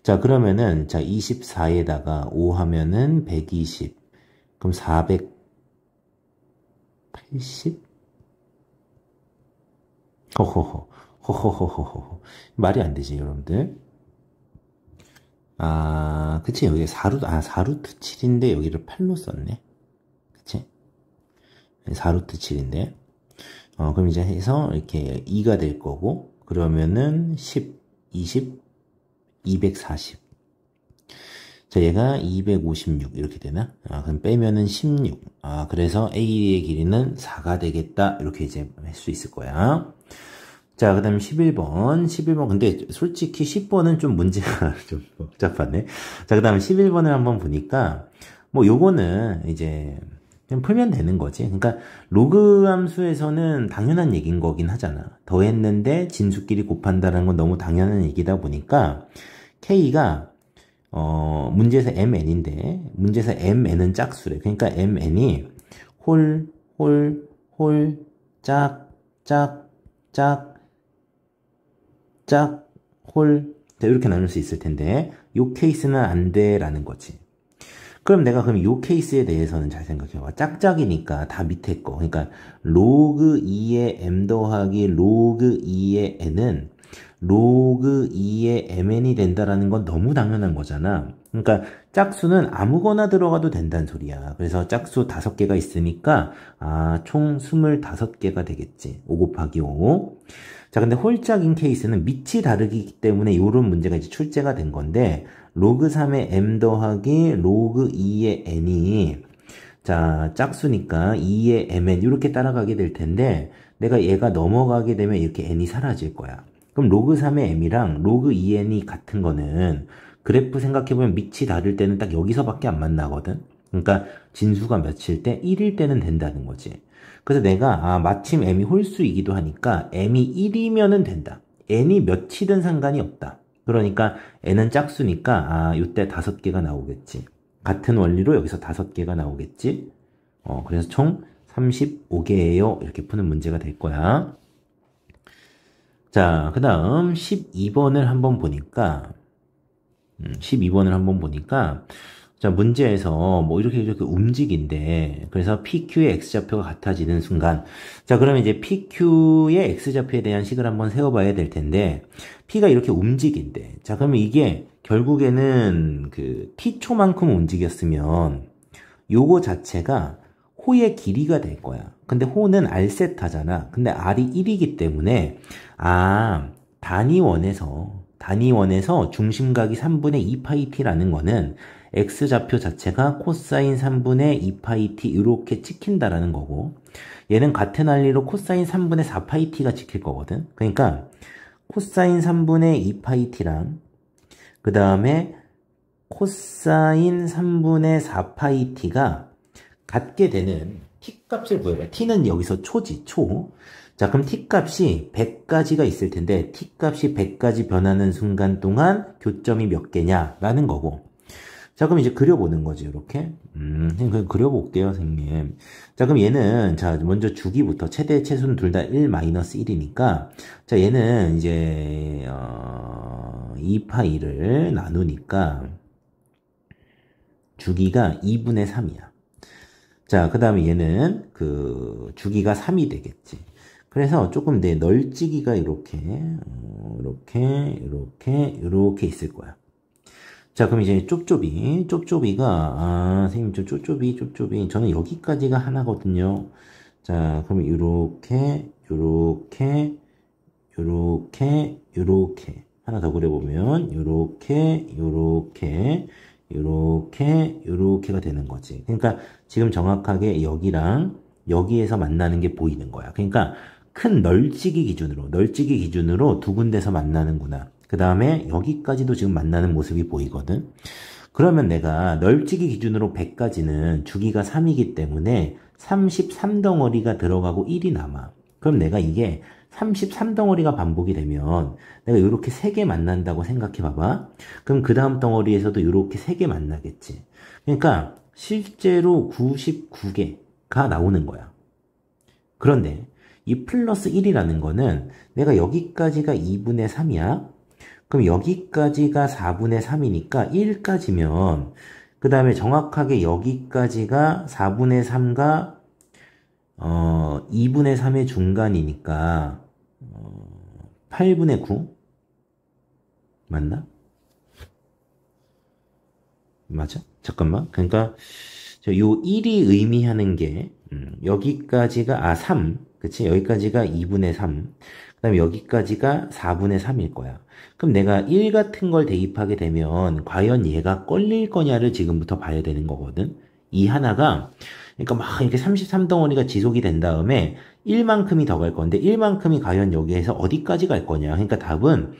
자, 그러면은, 자, 24에다가 5 하면은 120. 그럼 480? 허허허. 말이 안 되지, 여러분들. 그치. 여기 4루트 7인데 여기를 8로 썼네. 그치? 4루트 7인데. 그럼 이제 해서 이렇게 2가 될 거고, 그러면은 10, 20, 240. 자, 얘가 256 이렇게 되나? 그럼 빼면은 16. 그래서 A의 길이는 4가 되겠다. 이렇게 이제 할 수 있을 거야. 자, 그 다음 11번. 근데 솔직히 10번은 좀 문제가 좀 복잡하네. 자, 그 다음 11번을 한번 보니까, 뭐 요거는 이제 그냥 풀면 되는 거지. 그러니까 로그 함수에서는 당연한 얘기인 거긴 하잖아. 더했는데 진수끼리 곱한다는 건 너무 당연한 얘기다 보니까 K가 문제에서 mn인데 문제에서 mn은 짝수래. 그러니까 mn이 홀, 짝, 홀 이렇게 나눌 수 있을 텐데 요 케이스는 안 돼라는 거지. 그럼 내가 그럼 요 케이스에 대해서는 잘 생각해봐. 짝짝이니까 다 밑에 거. 그러니까 로그 2의 m 더하기 로그 2의 n은 로그 2의 mn이 된다라는 건 너무 당연한 거잖아. 그러니까 짝수는 아무거나 들어가도 된다는 소리야. 그래서 짝수 5개가 있으니까 총 25개가 되겠지. 5 곱하기 5. 자, 근데 홀짝인 케이스는 밑이 다르기 때문에 이런 문제가 이제 출제가 된 건데 로그 3의 m 더하기 로그 2의 n이 자, 짝수니까 2의 mn 이렇게 따라가게 될 텐데 내가 얘가 넘어가게 되면 이렇게 n이 사라질 거야. 그럼 로그 3의 m이랑 로그 2n이 같은 거는 그래프 생각해보면 밑이 다를 때는 딱 여기서밖에 안 만나거든. 그러니까 진수가 몇일 때? 1일 때는 된다는 거지. 그래서 내가 마침 m이 홀수이기도 하니까 m이 1이면은 된다. n이 몇이든 상관이 없다. 그러니까 n은 짝수니까 이때 5개가 나오겠지. 같은 원리로 여기서 5개가 나오겠지. 그래서 총 35개예요. 이렇게 푸는 문제가 될 거야. 자, 그 다음 12번을 한번 보니까 12번을 한번 보니까 자, 문제에서 뭐 이렇게 움직인대. 그래서 PQ의 X좌표가 같아지는 순간 자, 그러면 이제 PQ의 X좌표에 대한 식을 한번 세워봐야 될 텐데 P가 이렇게 움직인대. 자, 그러면 이게 결국에는 그 T초만큼 움직였으면 요거 자체가 호의 길이가 될 거야. 근데 호는 R세타잖아. 근데 R이 1이기 때문에 단위원에서 중심각이 3분의 2파이t라는 거는 X좌표 자체가 코사인 3분의 2파이t 이렇게 찍힌다라는 거고 얘는 같은 원리로 코사인 3분의 4파이t가 찍힐 거거든. 그러니까 코사인 3분의 2파이t랑 그 다음에 코사인 3분의 4파이t가 같게 되는 t값을 구해봐. t는 여기서 초지, 초. 자, 그럼 t값이 100가지가 있을 텐데 t값이 100가지 변하는 순간 동안 교점이 몇 개냐 라는 거고. 자, 그럼 이제 그려보는 거지, 이렇게. 그냥 그려볼게요, 선생님. 자, 그럼 얘는, 자, 먼저 주기부터, 최대, 최소는 둘 다 1-1이니까, 자, 얘는 이제, 2파이를 나누니까, 주기가 2분의 3이야. 자, 그 다음에 얘는, 주기가 3이 되겠지. 그래서 조금 내 널찍이가 이렇게 있을 거야. 자, 그럼 이제 좁좁이가, 선생님, 좁좁이. 저는 여기까지가 하나거든요. 자, 그럼 요렇게. 하나 더 그려보면, 요렇게가 되는 거지. 그러니까 지금 정확하게 여기랑 여기에서 만나는 게 보이는 거야. 그러니까 큰 널찍이 기준으로 두 군데서 만나는구나. 그 다음에 여기까지도 지금 만나는 모습이 보이거든. 그러면 내가 널찍이 기준으로 100까지는 주기가 3이기 때문에 33덩어리가 들어가고 1이 남아. 그럼 내가 이게 33덩어리가 반복이 되면 내가 이렇게 3개 만난다고 생각해 봐봐. 그럼 그 다음 덩어리에서도 이렇게 3개 만나겠지. 그러니까 실제로 99개가 나오는 거야. 그런데 이 플러스 1이라는 거는 내가 여기까지가 2분의 3이야. 그럼 여기까지가 4분의 3이니까 1까지면 그 다음에 정확하게 여기까지가 4분의 3과 2분의 3의 중간이니까 8분의 9 맞나? 맞아? 잠깐만. 그러니까 요 1이 의미하는 게 여기까지가 3 그치? 여기까지가 2분의 3 그 다음에 여기까지가 4분의 3일 거야. 그럼 내가 1 같은 걸 대입하게 되면 과연 얘가 껄릴 거냐를 지금부터 봐야 되는 거거든. 이 하나가 그러니까 막 이렇게 33덩어리가 지속이 된 다음에 1만큼이 더 갈 건데 1만큼이 과연 여기에서 어디까지 갈 거냐. 그러니까 답은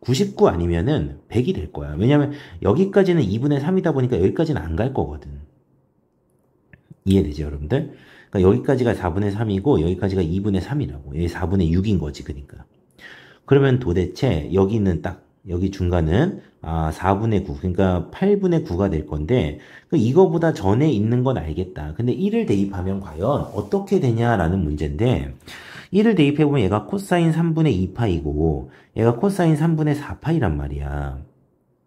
99 아니면은 100이 될 거야. 왜냐면 여기까지는 2분의 3이다 보니까 여기까지는 안 갈 거거든. 이해되죠, 여러분들? 그러니까 여기까지가 4분의 3이고 여기까지가 2분의 3이라고. 여기 4분의 6인 거지, 그러니까. 그러면 도대체 여기는 딱 여기 중간은 4분의 9 그러니까 8분의 9가 될 건데 이거보다 전에 있는 건 알겠다. 근데 1을 대입하면 과연 어떻게 되냐라는 문제인데 1을 대입해보면 얘가 코사인 3분의 2파이고 얘가 코사인 3분의 4파이란 말이야.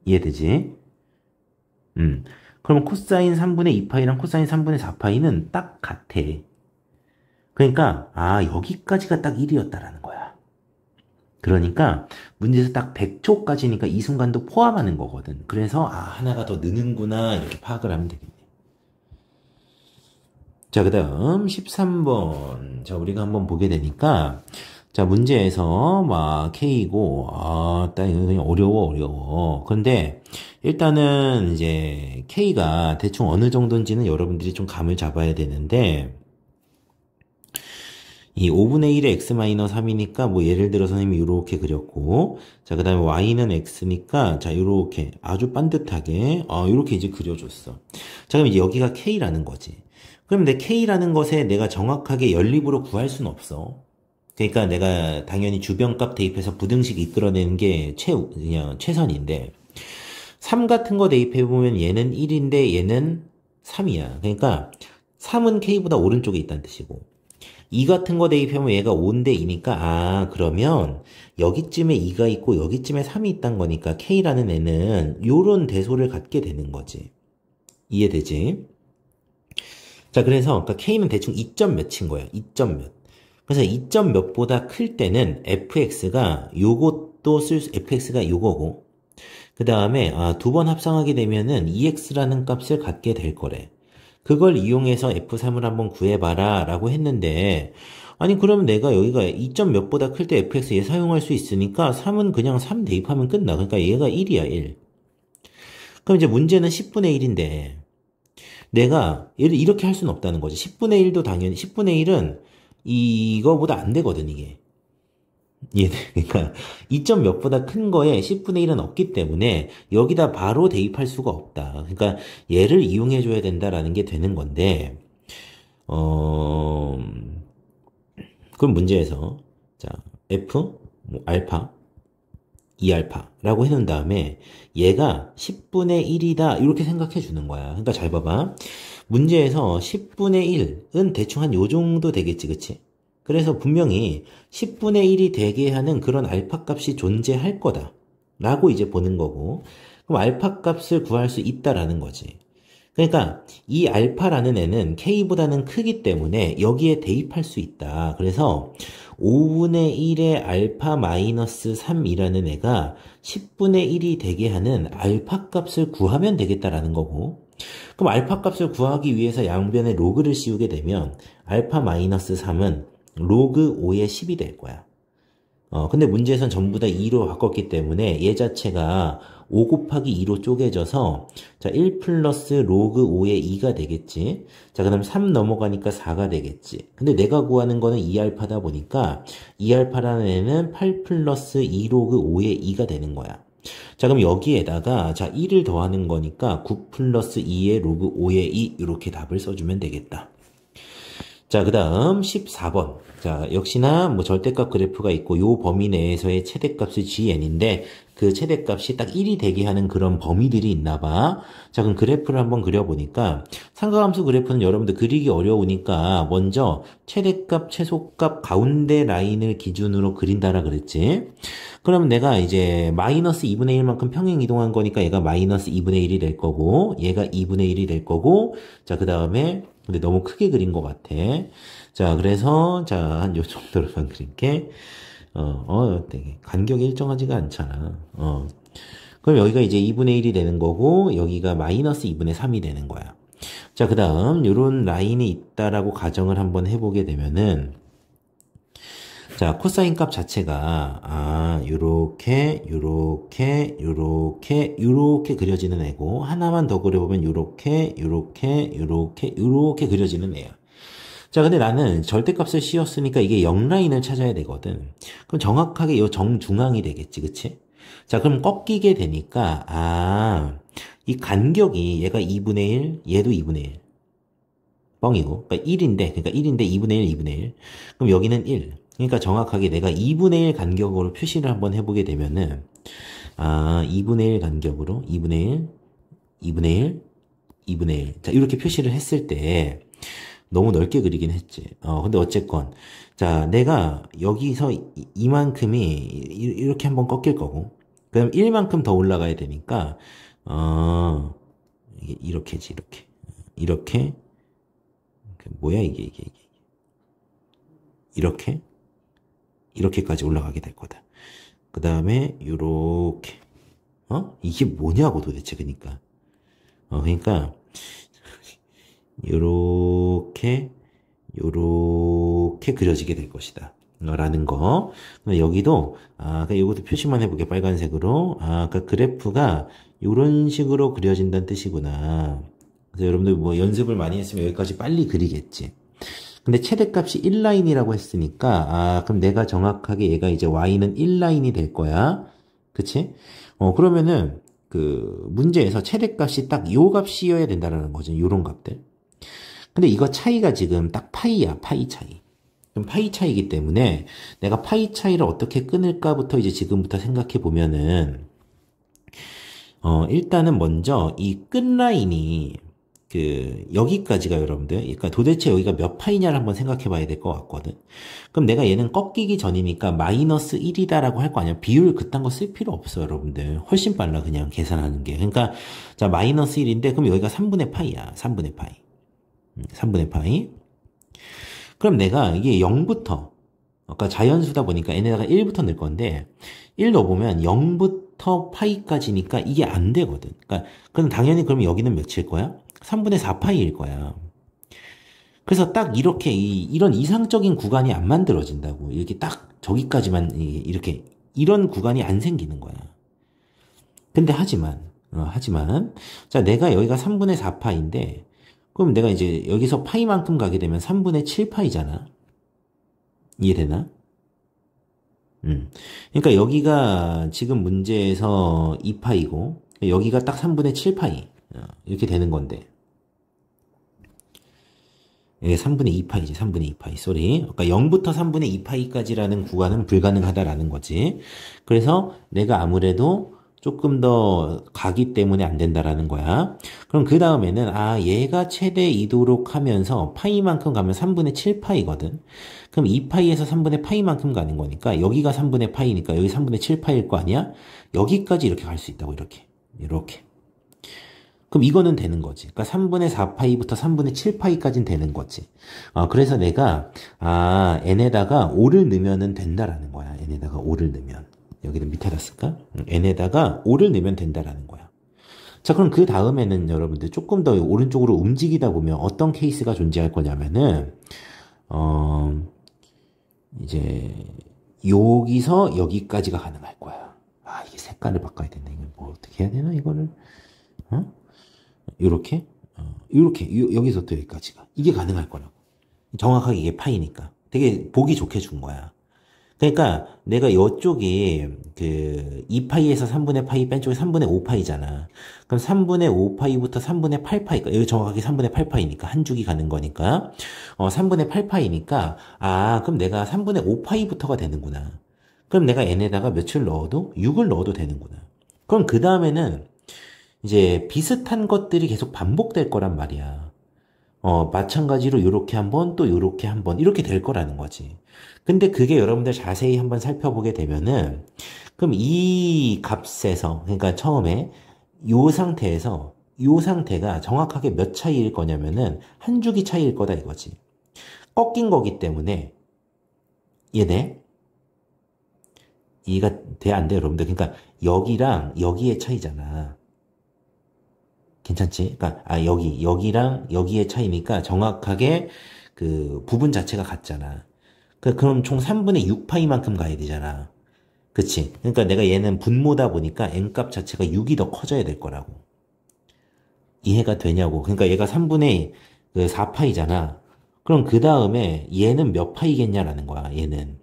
이해되지? 그러면 코사인 3분의 2파이랑 코사인 3분의 4파이는 딱 같아. 그러니까 여기까지가 딱 1이었다라는 거야. 그러니까 문제에서 딱 100초까지니까 이 순간도 포함하는 거거든. 그래서 하나가 더 느는구나 이렇게 파악을 하면 되겠네. 자, 그 다음 13번. 자, 우리가 한번 보게 되니까 자, 문제에서 막 K고 딱 이거 그냥 어려워. 근데 일단은 이제 K가 대충 어느 정도인지는 여러분들이 좀 감을 잡아야 되는데 이 5분의 1의 x-3이니까 뭐 예를 들어 선생님이 이렇게 그렸고 자, 그 다음에 y는 x니까 자, 이렇게 아주 반듯하게 이렇게 이제 그려줬어. 자, 그럼 이제 여기가 K라는 거지. 그럼 내 K라는 것에 내가 정확하게 연립으로 구할 수는 없어. 그러니까 내가 당연히 주변값 대입해서 부등식 이끌어내는 게 그냥 최선인데 3 같은 거 대입해보면 얘는 1인데 얘는 3이야. 그러니까 3은 K보다 오른쪽에 있다는 뜻이고 2 같은 거 대입하면 얘가 5인데 2니까 그러면 여기쯤에 2가 있고 여기쯤에 3이 있단 거니까 K라는 애는 요런 대소를 갖게 되는 거지. 이해되지? 자, 그래서 그러니까 K는 대충 2점 몇인 거야. 2점 몇. 그래서 2점 몇보다 클 때는 fx가 fx가 요거고 그 다음에 두 번 합성하게 되면은 2x라는 값을 갖게 될 거래. 그걸 이용해서 f3을 한번 구해봐라 라고 했는데 아니 그러면 내가 여기가 2점 몇보다 클 때 fx 얘 사용할 수 있으니까 3은 그냥 3 대입하면 끝나. 그러니까 얘가 1이야 1. 그럼 이제 문제는 10분의 1인데 내가 얘를 이렇게 할 수는 없다는 거지. 10분의 1도 당연히 10분의 1은 이거보다 안 되거든 이게. 그러니까 2점 몇보다 큰 거에 10분의 1은 없기 때문에 여기다 바로 대입할 수가 없다. 그러니까 얘를 이용해 줘야 된다라는 게 되는 건데 그럼 문제에서 자 f 알파 2알파라고 해놓은 다음에 얘가 10분의 1이다 이렇게 생각해 주는 거야. 그러니까 잘 봐봐. 문제에서 10분의 1은 대충 한 요 정도 되겠지, 그치? 그래서 분명히 10분의 1이 되게 하는 그런 알파 값이 존재할 거다 라고 이제 보는 거고 그럼 알파 값을 구할 수 있다라는 거지. 그러니까 이 알파라는 애는 K보다는 크기 때문에 여기에 대입할 수 있다. 그래서 5분의 1의 알파 마이너스 3이라는 애가 10분의 1이 되게 하는 알파 값을 구하면 되겠다라는 거고 그럼 알파 값을 구하기 위해서 양변에 로그를 씌우게 되면 알파 마이너스 3은 로그 5의 10이 될 거야. 근데 문제에선 전부 다 2로 바꿨기 때문에 얘 자체가 5 곱하기 2로 쪼개져서 자, 1 플러스 로그 5의 2가 되겠지. 자, 그 다음 3 넘어가니까 4가 되겠지. 근데 내가 구하는 거는 2알파다 보니까 2알파라는 애는 8 플러스 2 로그 5의 2가 되는 거야. 자, 그럼 여기에다가 자, 1을 더하는 거니까 9 플러스 2의 로그 5의 2 이렇게 답을 써주면 되겠다. 자, 그 다음 14번. 자, 역시나 뭐 절대값 그래프가 있고 요 범위 내에서의 최대값이 GN인데 그 최대값이 딱 1이 되게 하는 그런 범위들이 있나 봐. 자, 그럼 그래프를 한번 그려보니까 삼각함수 그래프는 여러분들 그리기 어려우니까 먼저 최대값, 최소값 가운데 라인을 기준으로 그린다라 그랬지. 그러면 내가 이제 마이너스 2분의 1만큼 평행 이동한 거니까 얘가 마이너스 2분의 1이 될 거고 얘가 2분의 1이 될 거고 자, 그 다음에 근데 너무 크게 그린 것 같아. 자, 그래서, 자, 한 요 정도로만 그릴게. 되게 간격이 일정하지가 않잖아. 그럼 여기가 이제 2분의 1이 되는 거고, 여기가 마이너스 2분의 3이 되는 거야. 자, 그 다음, 요런 라인이 있다라고 가정을 한번 해보게 되면은, 자, 코사인 값 자체가, 요렇게 그려지는 애고, 하나만 더 그려보면 요렇게 그려지는 애야. 자, 근데 나는 절대값을 씌웠으니까 이게 0라인을 찾아야 되거든. 그럼 정확하게 요 정중앙이 되겠지, 그치? 자, 그럼 꺾이게 되니까, 이 간격이 얘가 2분의 1, 얘도 2분의 1. 뻥이고, 그러니까 1인데 2분의 1, 2분의 1. 그럼 여기는 1. 그러니까 정확하게 내가 2분의 1 간격으로 표시를 한번 해보게 되면은, 2분의 1 간격으로, 2분의 1. 자, 이렇게 표시를 했을 때, 너무 넓게 그리긴 했지. 근데 어쨌건. 자, 내가 여기서 이만큼이 이렇게 한번 꺾일 거고. 그 다음 1만큼 더 올라가야 되니까, 이렇게지, 이렇게. 이렇게. 뭐야, 이게. 이렇게. 이렇게까지 올라가게 될 거다. 그 다음에, 요렇게. 이게 뭐냐고 도대체, 그니까. 그러니까 요렇게 그려지게 될 것이다 라는 거. 여기도 이것도 표시만 해볼게. 빨간색으로. 그 그래프가 요런 식으로 그려진다는 뜻이구나. 그래서 여러분들 뭐 연습을 많이 했으면 여기까지 빨리 그리겠지. 근데 최대값이 1라인이라고 했으니까 그럼 내가 정확하게 얘가 이제 y는 1라인이 될 거야. 그치? 그러면은 그 문제에서 최대값이 딱 요 값이어야 된다는 거죠. 요런 값들. 근데 이거 차이가 지금 딱 파이야. 파이 차이. 그럼 파이 차이기 때문에 내가 파이 차이를 어떻게 끊을까부터 이제 지금부터 생각해 보면은 일단은 먼저 이 끝라인이 여기까지가 여러분들, 그러니까 도대체 여기가 몇 파이냐를 한번 생각해 봐야 될 것 같거든. 그럼 내가 얘는 꺾이기 전이니까 마이너스 1이다라고 할 거 아니야. 비율 그딴 거 쓸 필요 없어, 여러분들. 훨씬 빨라, 그냥 계산하는 게. 그러니까, 자, 마이너스 1인데, 그럼 여기가 3분의 파이야. 3분의 파이. 3분의 파이. 그럼 내가 이게 0부터, 아까 자연수다 보니까 n에다가 1부터 넣을 건데, 1 넣어보면 0부터 파이까지니까 이게 안 되거든. 그러니까, 그럼 당연히 그러면 여기는 몇일 거야? 3분의 4파이일 거야. 그래서 딱 이렇게 이런 이상적인 구간이 안 만들어진다고. 이렇게 딱 저기까지만 이렇게 이런 구간이 안 생기는 거야. 근데 하지만 자, 내가 여기가 3분의 4파인데 그럼 내가 이제 여기서 파이만큼 가게 되면 3분의 7파이잖아. 이해되나? 그러니까 여기가 지금 문제에서 2파이고 여기가 딱 3분의 7파이 이렇게 되는 건데 이게 3분의 2파이지. 3분의 2파이. 쏘리. 그러니까 0부터 3분의 2파이까지라는 구간은 불가능하다라는 거지. 그래서 내가 아무래도 조금 더 가기 때문에 안 된다라는 거야. 그럼 그 다음에는 얘가 최대이도록 하면서 파이만큼 가면 3분의 7파이거든. 그럼 2파이에서 3분의 파이만큼 가는 거니까 여기가 3분의 파이니까 여기 3분의 7파이일 거 아니야? 여기까지 이렇게 갈 수 있다고. 이렇게. 그럼 이거는 되는 거지. 그러니까 3분의 4파이부터 3분의 7파이까지는 되는 거지. 그래서 내가 n에다가 5를 넣으면 된다라는 거야. n에다가 5를 넣으면. 여기는 밑에다 쓸까? n에다가 5를 넣으면 된다라는 거야. 자, 그럼 그 다음에는 여러분들 조금 더 오른쪽으로 움직이다 보면 어떤 케이스가 존재할 거냐면은 이제 여기서 여기까지가 가능할 거야. 이게 색깔을 바꿔야 된다. 이거 뭐 어떻게 해야 되나 이거를? 요렇게 여기서부터 여기까지가 이게 가능할 거라고. 정확하게 이게 파이니까 되게 보기 좋게 준 거야. 그러니까 내가 이쪽이 2파이에서 3분의 파이 뺀 쪽이 3분의 5파이잖아. 그럼 3분의 5파이부터 3분의 8파이가 여기 정확하게 3분의 8파이니까 한 줄기 가는 거니까 3분의 8파이니까 그럼 내가 3분의 5파이부터가 되는구나. 그럼 내가 n에다가 몇을 넣어도 6을 넣어도 되는구나. 그럼 그 다음에는 이제 비슷한 것들이 계속 반복될 거란 말이야. 마찬가지로 요렇게 한번 또 요렇게 한번 이렇게 될 거라는 거지. 근데 그게 여러분들 자세히 한번 살펴보게 되면은 그럼 이 값에서 그러니까 처음에 요 상태에서 요 상태가 정확하게 몇 차이일 거냐면은 한 주기 차이일 거다 이거지. 꺾인 거기 때문에 얘네 이해가 돼 안 돼 여러분들? 그러니까 여기랑 여기의 차이잖아. 괜찮지? 그러니까 여기랑 여기의 차이니까 정확하게 그 부분 자체가 같잖아. 그럼 총 3분의 6파이만큼 가야 되잖아. 그치? 그러니까 내가 얘는 분모다 보니까 n값 자체가 6이 더 커져야 될 거라고. 이해가 되냐고. 그러니까 얘가 3분의 4파이잖아. 그럼 그 다음에 얘는 몇 파이겠냐라는 거야. 얘는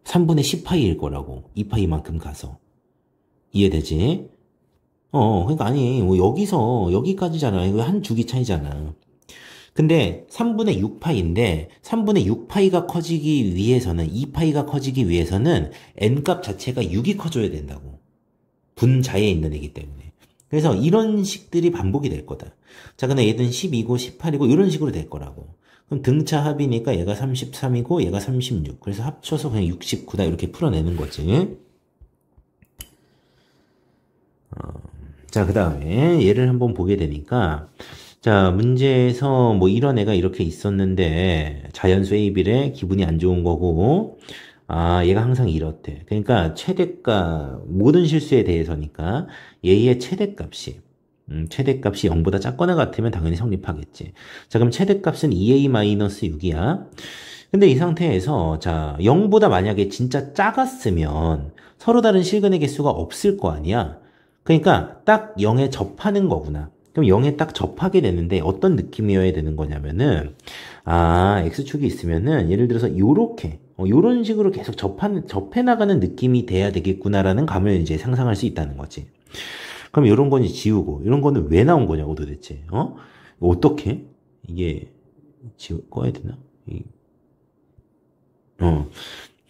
3분의 10파이일 거라고. 2파이만큼 가서. 이해되지? 그러니까 아니 뭐 여기서 여기까지잖아. 이거 한 주기 차이잖아. 근데 3분의 6파이인데 3분의 6파이가 커지기 위해서는 2파이가 커지기 위해서는 n값 자체가 6이 커져야 된다고. 분자에 있는 애기 때문에. 그래서 이런 식들이 반복이 될 거다. 자, 근데 얘는 12고 18이고 이런 식으로 될 거라고. 그럼 등차 합이니까 얘가 33이고 얘가 36. 그래서 합쳐서 그냥 69다 이렇게 풀어내는 거지. 자, 그 다음에 얘를 한번 보게 되니까, 자, 문제에서 뭐 이런 애가 이렇게 있었는데, 자연수 AB래 기분이 안 좋은 거고, 아, 얘가 항상 이렇대. 그러니까 최대값, 모든 실수에 대해서니까 얘의 최대값이, 최대값이 0보다 작거나 같으면 당연히 성립하겠지. 자, 그럼 최대값은 2a-6이야. 근데 이 상태에서, 자, 0보다 만약에 진짜 작았으면 서로 다른 실근의 개수가 없을 거 아니야. 그러니까 딱 0에 접하는 거구나. 그럼 0에 딱 접하게 되는데 어떤 느낌이어야 되는 거냐면은, 아, X축이 있으면은 예를 들어서 요렇게, 요런 식으로 계속 접해 나가는 느낌이 돼야 되겠구나라는 감을 이제 상상할 수 있다는 거지. 그럼 요런 건 이제 지우고, 이런 거는 왜 나온 거냐고 도대체, 어떻게? 이게, 꺼야 되나? 어.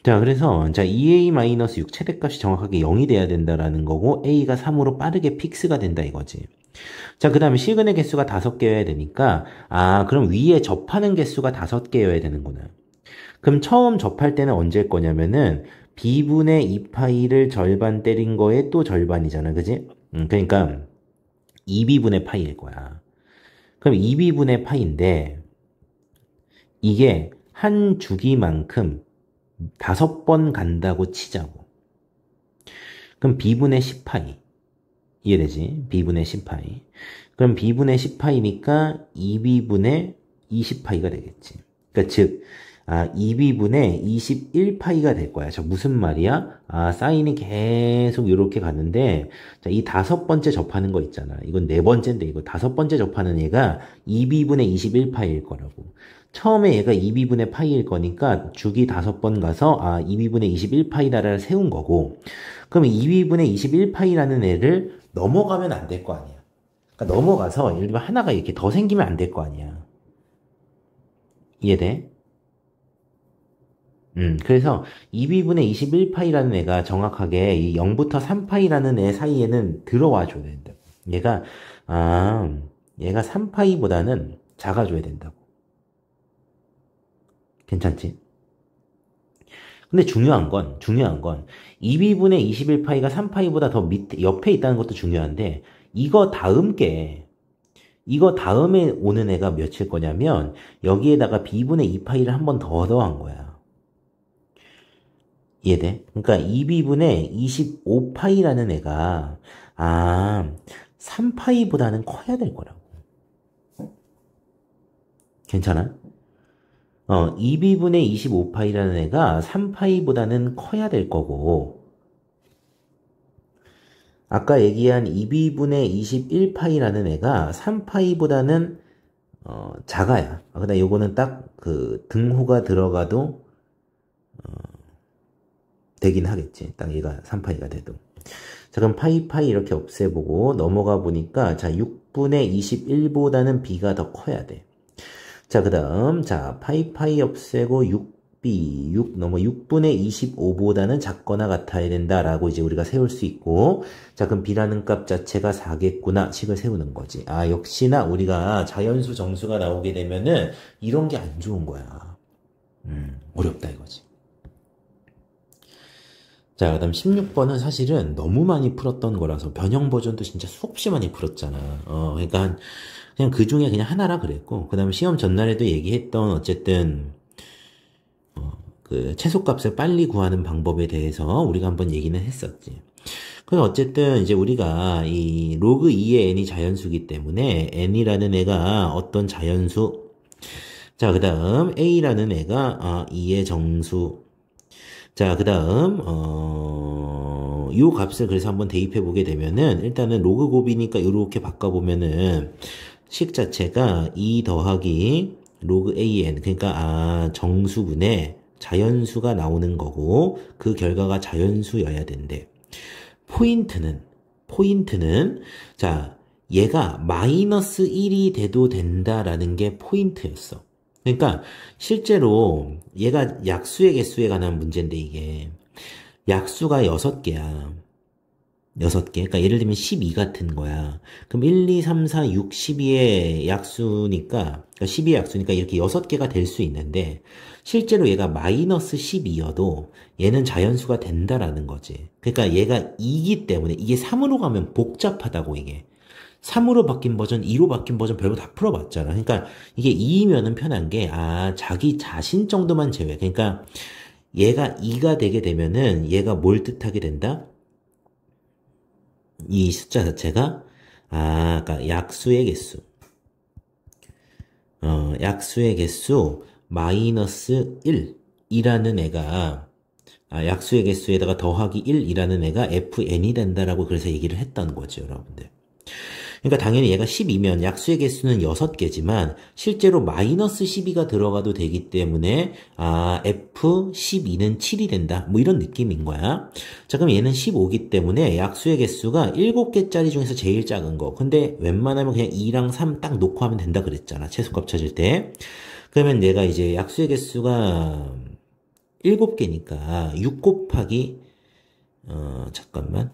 자, 그래서, 자, 2a-6 최대값이 정확하게 0이 돼야 된다라는 거고, a가 3으로 빠르게 픽스가 된다 이거지. 자, 그 다음에 실근의 개수가 5개여야 되니까, 아, 그럼 위에 접하는 개수가 5개여야 되는구나. 그럼 처음 접할 때는 언제일 거냐면은, b분의 2파이를 절반 때린 거에 또 절반이잖아, 그지? 그러니까, 2b분의 파이일 거야. 그럼 2b분의 파이인데, 이게 한 주기만큼 5번 간다고 치자고. 그럼 b분의 10파이. 이해되지? b분의 10파이. 그럼 b분의 10파이니까 2b분의 20파이가 되겠지. 그러니까 즉, 2b분의 21파이가 될 거야. 저 무슨 말이야? 사인이 계속 이렇게 가는데, 자, 이 5번째 접하는 거 있잖아. 이건 4번째인데, 이거 5번째 접하는 얘가 2b분의 21파이일 거라고. 처음에 얘가 2b분의 파이일 거니까 주기 5번 가서 2b분의 21파이다를 세운 거고, 그럼 2b분의 21파이라는 애를 넘어가면 안 될 거 아니야. 그러니까 넘어가서 예를 들면 하나가 이렇게 더 생기면 안 될 거 아니야. 이해돼? 그래서 2b분의 21파이라는 애가 정확하게 이 0부터 3파이라는 애 사이에는 들어와 줘야 된다. 얘가, 아, 얘가 3파이보다는 작아줘야 된다고. 괜찮지? 근데 중요한 건 2b분의 21파이가 3파이보다 더 밑에, 옆에 있다는 것도 중요한데, 이거 다음에 오는 애가 몇일 거냐면, 여기에다가 b분의 2파이를 한 번 더 더한 거야. 이해돼? 그러니까 2b분의 25파이라는 애가, 3파이보다는 커야 될 거라고. 괜찮아? 2b분의 25파이라는 애가 3파이보다는 커야 될 거고, 아까 얘기한 2b분의 21파이라는 애가 3파이보다는 작아야. 근데 요거는 딱 그 등호가 들어가도 되긴 하겠지. 딱 얘가 3파이가 돼도. 자, 그럼 파이 이렇게 없애보고 넘어가 보니까 자, 6분의 21보다는 b가 더 커야 돼. 자, 그 다음, 자, 파이 없애고 6b, 6분의 25보다는 작거나 같아야 된다라고 이제 우리가 세울 수 있고, 자, 그럼 b라는 값 자체가 4겠구나, 식을 세우는 거지. 역시나 우리가 자연수 정수가 나오게 되면은 이런 게 안 좋은 거야. 어렵다 이거지. 자, 그 다음 16번은 사실은 너무 많이 풀었던 거라서 변형 버전도 진짜 수없이 많이 풀었잖아. 그러니까 그냥 그 중에 그냥 하나라 그랬고, 그 다음에 시험 전날에도 얘기했던 어쨌든 그 최소값을 빨리 구하는 방법에 대해서 우리가 한번 얘기는 했었지. 그래서 어쨌든 이제 우리가 이 로그 2의 n이 자연수기 때문에 n이라는 애가 어떤 자연수, 자, 그 다음 a라는 애가 2의 정수, 자, 그 다음 요 값을 그래서 한번 대입해 보게 되면은 일단은 로그 곱이니까 이렇게 바꿔보면은 식 자체가 2 더하기 로그 an, 그러니까 정수분의 자연수가 나오는 거고 그 결과가 자연수여야 된대. 포인트는 자, 얘가 마이너스 1이 돼도 된다라는 게 포인트였어. 그러니까 실제로 얘가 약수의 개수에 관한 문제인데, 이게 약수가 6개야. 6개. 그러니까 예를 들면 12 같은 거야. 그럼 1, 2, 3, 4, 6, 12의 약수니까, 그러니까 12의 약수니까 이렇게 6개가 될 수 있는데, 실제로 얘가 마이너스 12여도 얘는 자연수가 된다라는 거지. 그러니까 얘가 2기 때문에 이게 3으로 가면 복잡하다고 이게. 3으로 바뀐 버전, 2로 바뀐 버전 별거 다 풀어봤잖아. 그러니까 이게 2이면은 편한 게, 자기 자신 정도만 제외. 그러니까 얘가 2가 되게 되면은 얘가 뭘 뜻하게 된다? 이 숫자 자체가 그러니까 약수의 개수. 약수의 개수 마이너스 1이라는 애가 약수의 개수에다가 더하기 1이라는 애가 fn이 된다라고 그래서 얘기를 했던 거죠, 여러분들. 그러니까 당연히 얘가 12면 약수의 개수는 6개지만 실제로 마이너스 12가 들어가도 되기 때문에 F12는 7이 된다. 뭐 이런 느낌인 거야. 자, 그럼 얘는 15기 때문에 약수의 개수가 7개짜리 중에서 제일 작은 거. 근데 웬만하면 그냥 2랑 3 딱 놓고 하면 된다 그랬잖아. 최소값 찾을 때. 그러면 내가 이제 약수의 개수가 7개니까 6 곱하기 잠깐만.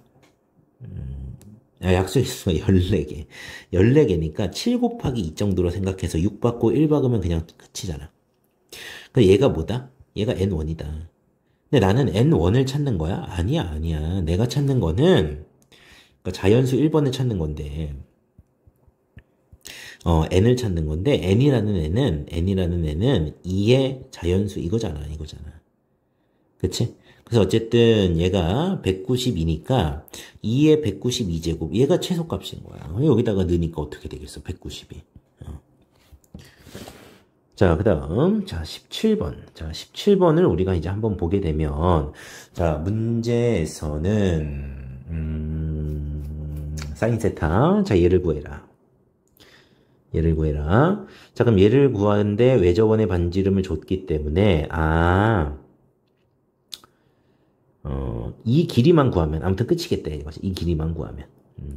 약수의 개수가 14개. 14개니까 7 곱하기 2 정도로 생각해서 6 받고 1 박으면 그냥 끝이잖아. 근데 얘가 뭐다? 얘가 N1이다. 근데 나는 N1을 찾는 거야? 아니야. 내가 찾는 거는, 그러니까 자연수 1번을 찾는 건데, N을 찾는 건데, N이라는 애는 2의 자연수 이거잖아. 그치? 그래서 어쨌든 얘가 192니까 2의 192제곱 얘가 최소값인 거야. 여기다가 넣으니까 어떻게 되겠어? 192. 자, 그 다음, 자, 17번. 자, 17번을 우리가 이제 한번 보게 되면, 자, 문제에서는, 사인 세타. 자, 얘를 구해라. 자, 그럼 얘를 구하는데 외접원의 반지름을 줬기 때문에, 이 길이만 구하면, 아무튼 끝이겠다, 이거지. 이 길이만 구하면.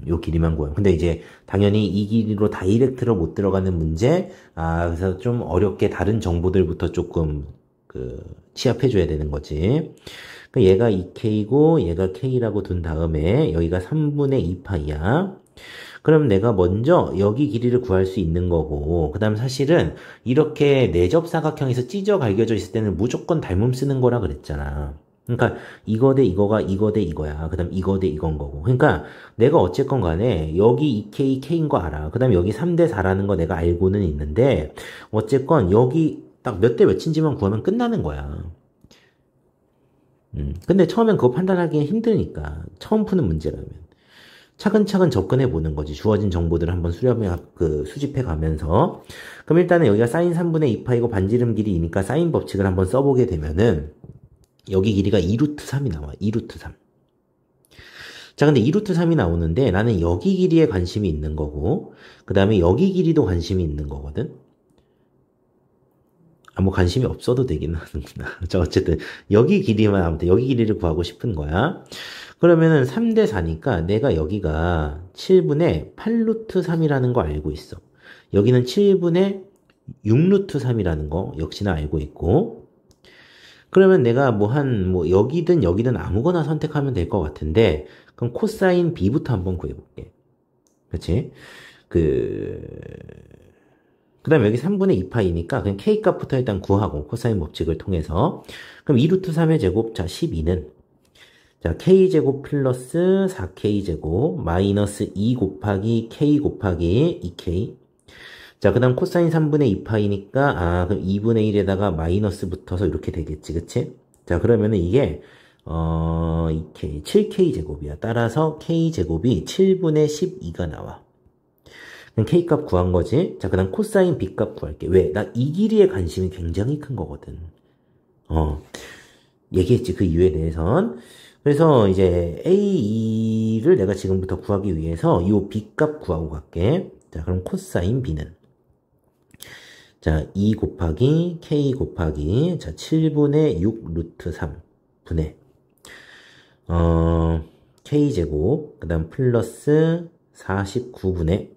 요 길이만 구하면. 근데 이제, 당연히 이 길이로 다이렉트로 못 들어가는 문제, 그래서 좀 어렵게 다른 정보들부터 조금, 취합해줘야 되는 거지. 그러니까 얘가 2K고, 얘가 K라고 둔 다음에, 여기가 3분의 2파이야. 그럼 내가 먼저 여기 길이를 구할 수 있는 거고, 그 다음 사실은 이렇게 내접사각형에서 찢어 갈겨져 있을 때는 무조건 닮음 쓰는 거라 그랬잖아. 그러니까 이거 대 이거가 이거 대 이거야. 그 다음 이거 대 이건 거고. 그러니까 내가 어쨌건 간에 여기 2K, K인 거 알아. 그 다음 여기 3대 4라는 거 내가 알고는 있는데 어쨌건 여기 딱 몇 대 몇인지만 구하면 끝나는 거야. 근데 처음엔 그거 판단하기 힘드니까. 처음 푸는 문제라면. 차근차근 접근해 보는 거지. 주어진 정보들을 한번 수집해 가면서. 그럼 일단은 여기가 사인 3분의 2파이고 반지름 길이니까 사인 법칙을 한번 써보게 되면은 여기 길이가 2루트 3이 나와. 2루트 3. 자, 근데 2루트 3이 나오는데 나는 여기 길이에 관심이 있는 거고 그 다음에 여기 길이도 관심이 있는 거거든. 뭐 관심이 없어도 되긴 하는구나. 자, 어쨌든 여기 길이만 아무튼 여기 길이를 구하고 싶은 거야. 그러면은 3대 4니까 내가 여기가 7분의 8루트 3이라는 거 알고 있어. 여기는 7분의 6루트 3이라는 거 역시나 알고 있고. 그러면 내가 여기든 아무거나 선택하면 될 것 같은데, 그럼 코사인 B부터 한번 구해볼게. 그치? 그 다음에 여기 3분의 2파이니까 그냥 K 값부터 일단 구하고, 코사인 법칙을 통해서. 그럼 2루트 3의 제곱, 자, 12는, 자, K제곱 플러스 4K제곱, 마이너스 2 곱하기 K 곱하기 2K. 자, 그 다음 코사인 3분의 2파이니까, 그럼 2분의 1에다가 마이너스 붙어서 이렇게 되겠지, 그치? 자, 그러면은 이게, 2K, 7K제곱이야. 따라서 K제곱이 7분의 12가 나와. 그럼 K값 구한 거지? 자, 그 다음 코사인 B값 구할게. 왜? 나 이 길이에 관심이 굉장히 큰 거거든. 얘기했지, 그 이유에 대해선. 그래서 이제 A2를 내가 지금부터 구하기 위해서 이 B값 구하고 갈게. 자, 그럼 코사인 B는 자, 2 곱하기 K 곱하기 자, 7분의 6 루트 3 분의 K제곱 그 다음 플러스 49분의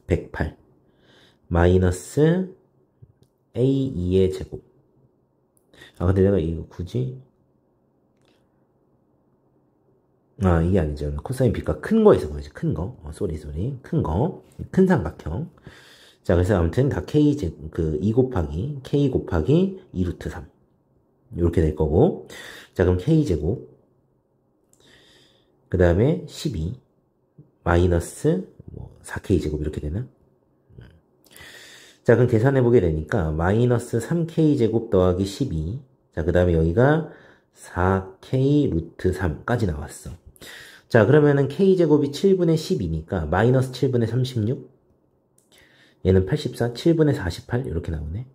108 마이너스 A2의 제곱. 근데 내가 이거 굳이 아, 이게 아니죠. 코사인 B가 큰 거에서 보야지. 큰 거. 쏘리. 큰 거. 큰 삼각형. 자, 그래서 아무튼 다 K 2 곱하기, K 곱하기 2 루트 3. 이렇게 될 거고. 자, 그럼 K제곱. 그 다음에 12. 마이너스 4K제곱 이렇게 되나? 자, 그럼 계산해보게 되니까 마이너스 3K제곱 더하기 12. 자, 그 다음에 여기가 4K 루트 3까지 나왔어. 자, 그러면은 K제곱이 7분의 10이니까 마이너스 7분의 36. 얘는 84, 7분의 48 이렇게 나오네.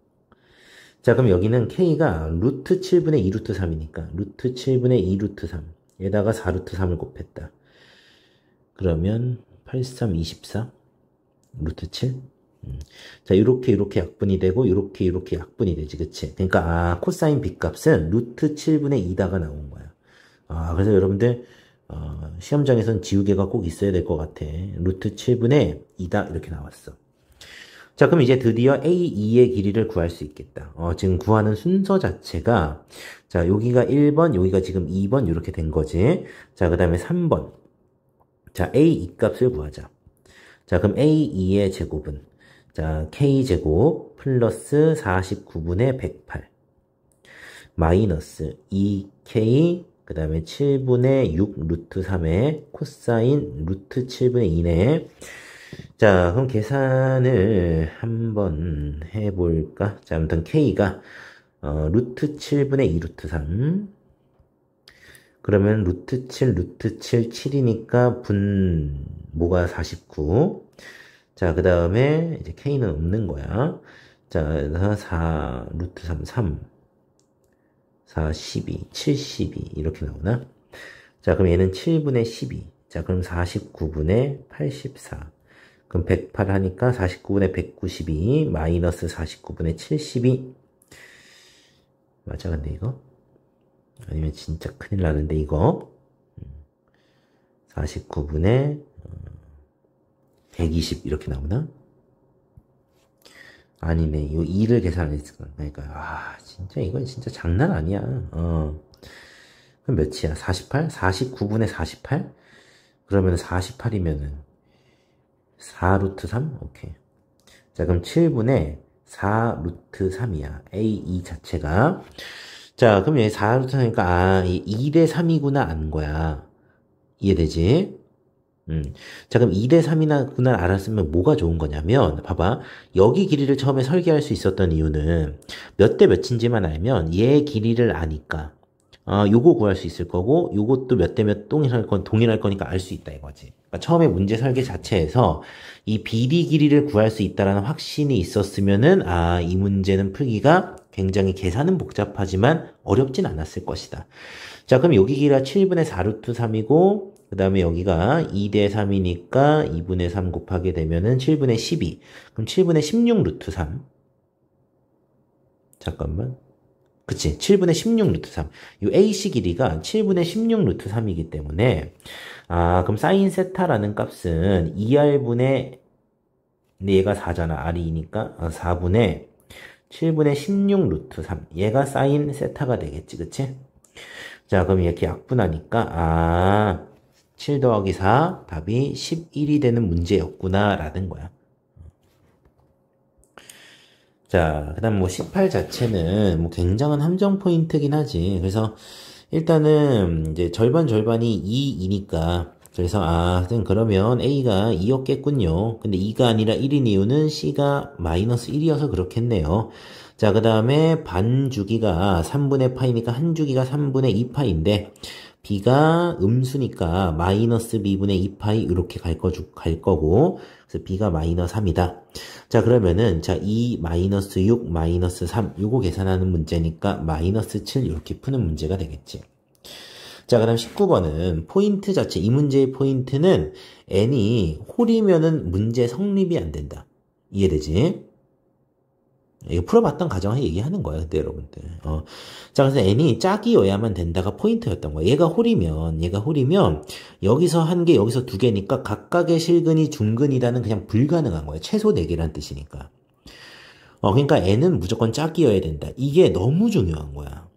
자, 그럼 여기는 K가 루트 7분의 2 루트 3이니까 루트 7분의 2 루트 3 에다가 4 루트 3을 곱했다. 그러면 83, 24 루트 7. 자, 이렇게 약분이 되고 이렇게 약분이 되지, 그치? 그러니까 코사인 B 값은 루트 7분의 2다가 나온 거야. 그래서 여러분들 시험장에선 지우개가 꼭 있어야 될 것 같아. 루트 7분의 2다 이렇게 나왔어. 자, 그럼 이제 드디어 A2의 길이를 구할 수 있겠다. 지금 구하는 순서 자체가, 자, 여기가 1번, 여기가 지금 2번, 이렇게 된 거지. 자, 그 다음에 3번. 자, A2 값을 구하자. 자, 그럼 A2의 제곱은, 자, K제곱 플러스 49분의 108. 마이너스 2K, 그 다음에 7분의 6 루트 3의 코사인 루트 7분의 2네. 자, 그럼 계산을 한번 해볼까? 자, 아무튼 K가 루트 7분의 2 루트 3. 그러면 루트 7, 루트 7, 7이니까 뭐가 49. 자, 그 다음에 이제 K는 없는 거야. 자, 그래서 4, 루트 3, 3. 4, 12, 72 이렇게 나오나? 자, 그럼 얘는 7분의 12. 자, 그럼 49분의 84. 그럼 108 하니까 49분의 192 마이너스 49분의 72. 맞아, 근데 이거? 아니면 진짜 큰일 나는데 이거? 49분의 120 이렇게 나오나? 아니네, 이거 2를 계산했을 거야. 그러니까 진짜 이건 진짜 장난 아니야. 그럼 몇이야? 48? 49분의 48? 그러면 48이면은 4 루트 3? 오케이. 자, 그럼 7분의 4 루트 3이야. A2 자체가. 자, 그럼 얘 4 루트 3이니까, 2대 3이구나, 안 거야. 이해되지? 자, 그럼 2대 3이구나 알았으면 뭐가 좋은 거냐면, 봐봐. 여기 길이를 처음에 설계할 수 있었던 이유는 몇 대 몇인지만 알면 얘 길이를 아니까. 요거 구할 수 있을 거고, 요것도 몇 대 몇 동일할 거니까 알 수 있다 이거지. 그러니까 처음에 문제 설계 자체에서 이 BD 길이를 구할 수 있다라는 확신이 있었으면은, 이 문제는 풀기가 굉장히 계산은 복잡하지만 어렵진 않았을 것이다. 자, 그럼 여기 길이가 7분의 4 루트 3이고, 그 다음에 여기가 2대 3이니까 2분의 3 곱하게 되면은 7분의 12. 그럼 7분의 16 루트 3. 잠깐만. 그치, 7분의 16 루트 3. 이 AC 길이가 7분의 16 루트 3이기 때문에, 그럼 사인 세타라는 값은 2R분의, 근데 얘가 4잖아. R이 2니까, 4분의 7분의 16 루트 3. 얘가 사인 세타가 되겠지, 그치? 자, 그럼 이렇게 약분하니까, 7 더하기 4, 답이 11이 되는 문제였구나, 라는 거야. 자, 그 다음 18 자체는 굉장한 함정 포인트긴 하지. 그래서 일단은 이제 절반이 2이니까. 그래서 그러면 A가 2였겠군요. 근데 2가 아니라 1인 이유는 C가 마이너스 1이어서 그렇겠네요. 자, 그 다음에 반 주기가 3분의 파이니까 한 주기가 3분의 2파인데 B가 음수니까 마이너스 B분의 2파이 이렇게 갈 거고, 그래서 B가 마이너스 3이다. 자, 그러면은, 2 마이너스 6 마이너스 3 요거 계산하는 문제니까 마이너스 7 이렇게 푸는 문제가 되겠지. 자, 그 다음 19번은 포인트 자체, 이 문제의 포인트는 n이 홀이면은 문제 성립이 안 된다. 이해되지? 이거 풀어봤던 가정을 얘기하는 거야, 그때 여러분들. 자, 그래서 n이 짝이어야만 된다가 포인트였던 거야. 얘가 홀이면, 여기서 한 개, 여기서 두 개니까 각각의 실근이 중근이라는 그냥 불가능한 거야. 최소 4개란 뜻이니까. 그러니까 n은 무조건 짝이어야 된다. 이게 너무 중요한 거야.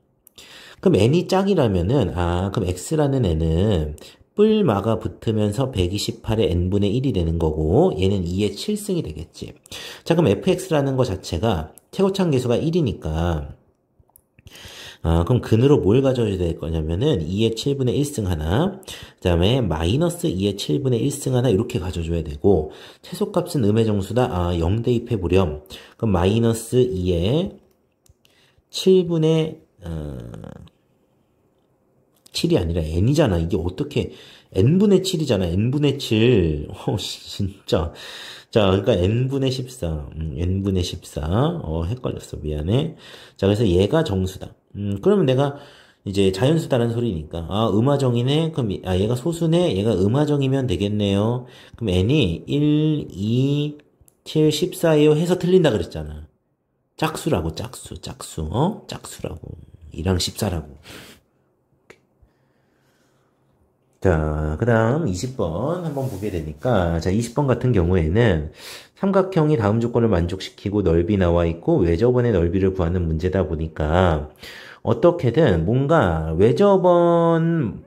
그럼 n이 짝이라면은, 그럼 x라는 n은 뿔마가 붙으면서 128의 n분의 1이 되는 거고 얘는 2의 7승이 되겠지. 자, 그럼 fx라는 거 자체가 최고참 계수가 1이니까 그럼 근으로 뭘 가져야 될 거냐면은 2의 7분의 1승 하나, 그 다음에 마이너스 2의 7분의 1승 하나 이렇게 가져줘야 되고 최소값은 음의 정수다. 0 대입해보렴. 그럼 마이너스 2의 7분의 7이 아니라 n이잖아. 이게 어떻게 n분의 7이잖아. n분의 7. 진짜. 자, 그러니까 n분의 14. n분의 14. 헷갈렸어. 미안해. 자, 그래서 얘가 정수다. 그러면 내가 이제 자연수다라는 소리니까 음화정이네. 그럼 얘가 소수네. 얘가 음화정이면 되겠네요. 그럼 n이 1, 2, 7, 14예요 해서 틀린다 그랬잖아. 짝수라고. 짝수. 짝수라고. 2랑 14라고. 자, 그 다음 20번 한번 보게 되니까, 자, 20번 같은 경우에는 삼각형이 다음 조건을 만족시키고 넓이 나와 있고 외접원의 넓이를 구하는 문제다 보니까 어떻게든 뭔가 외접원의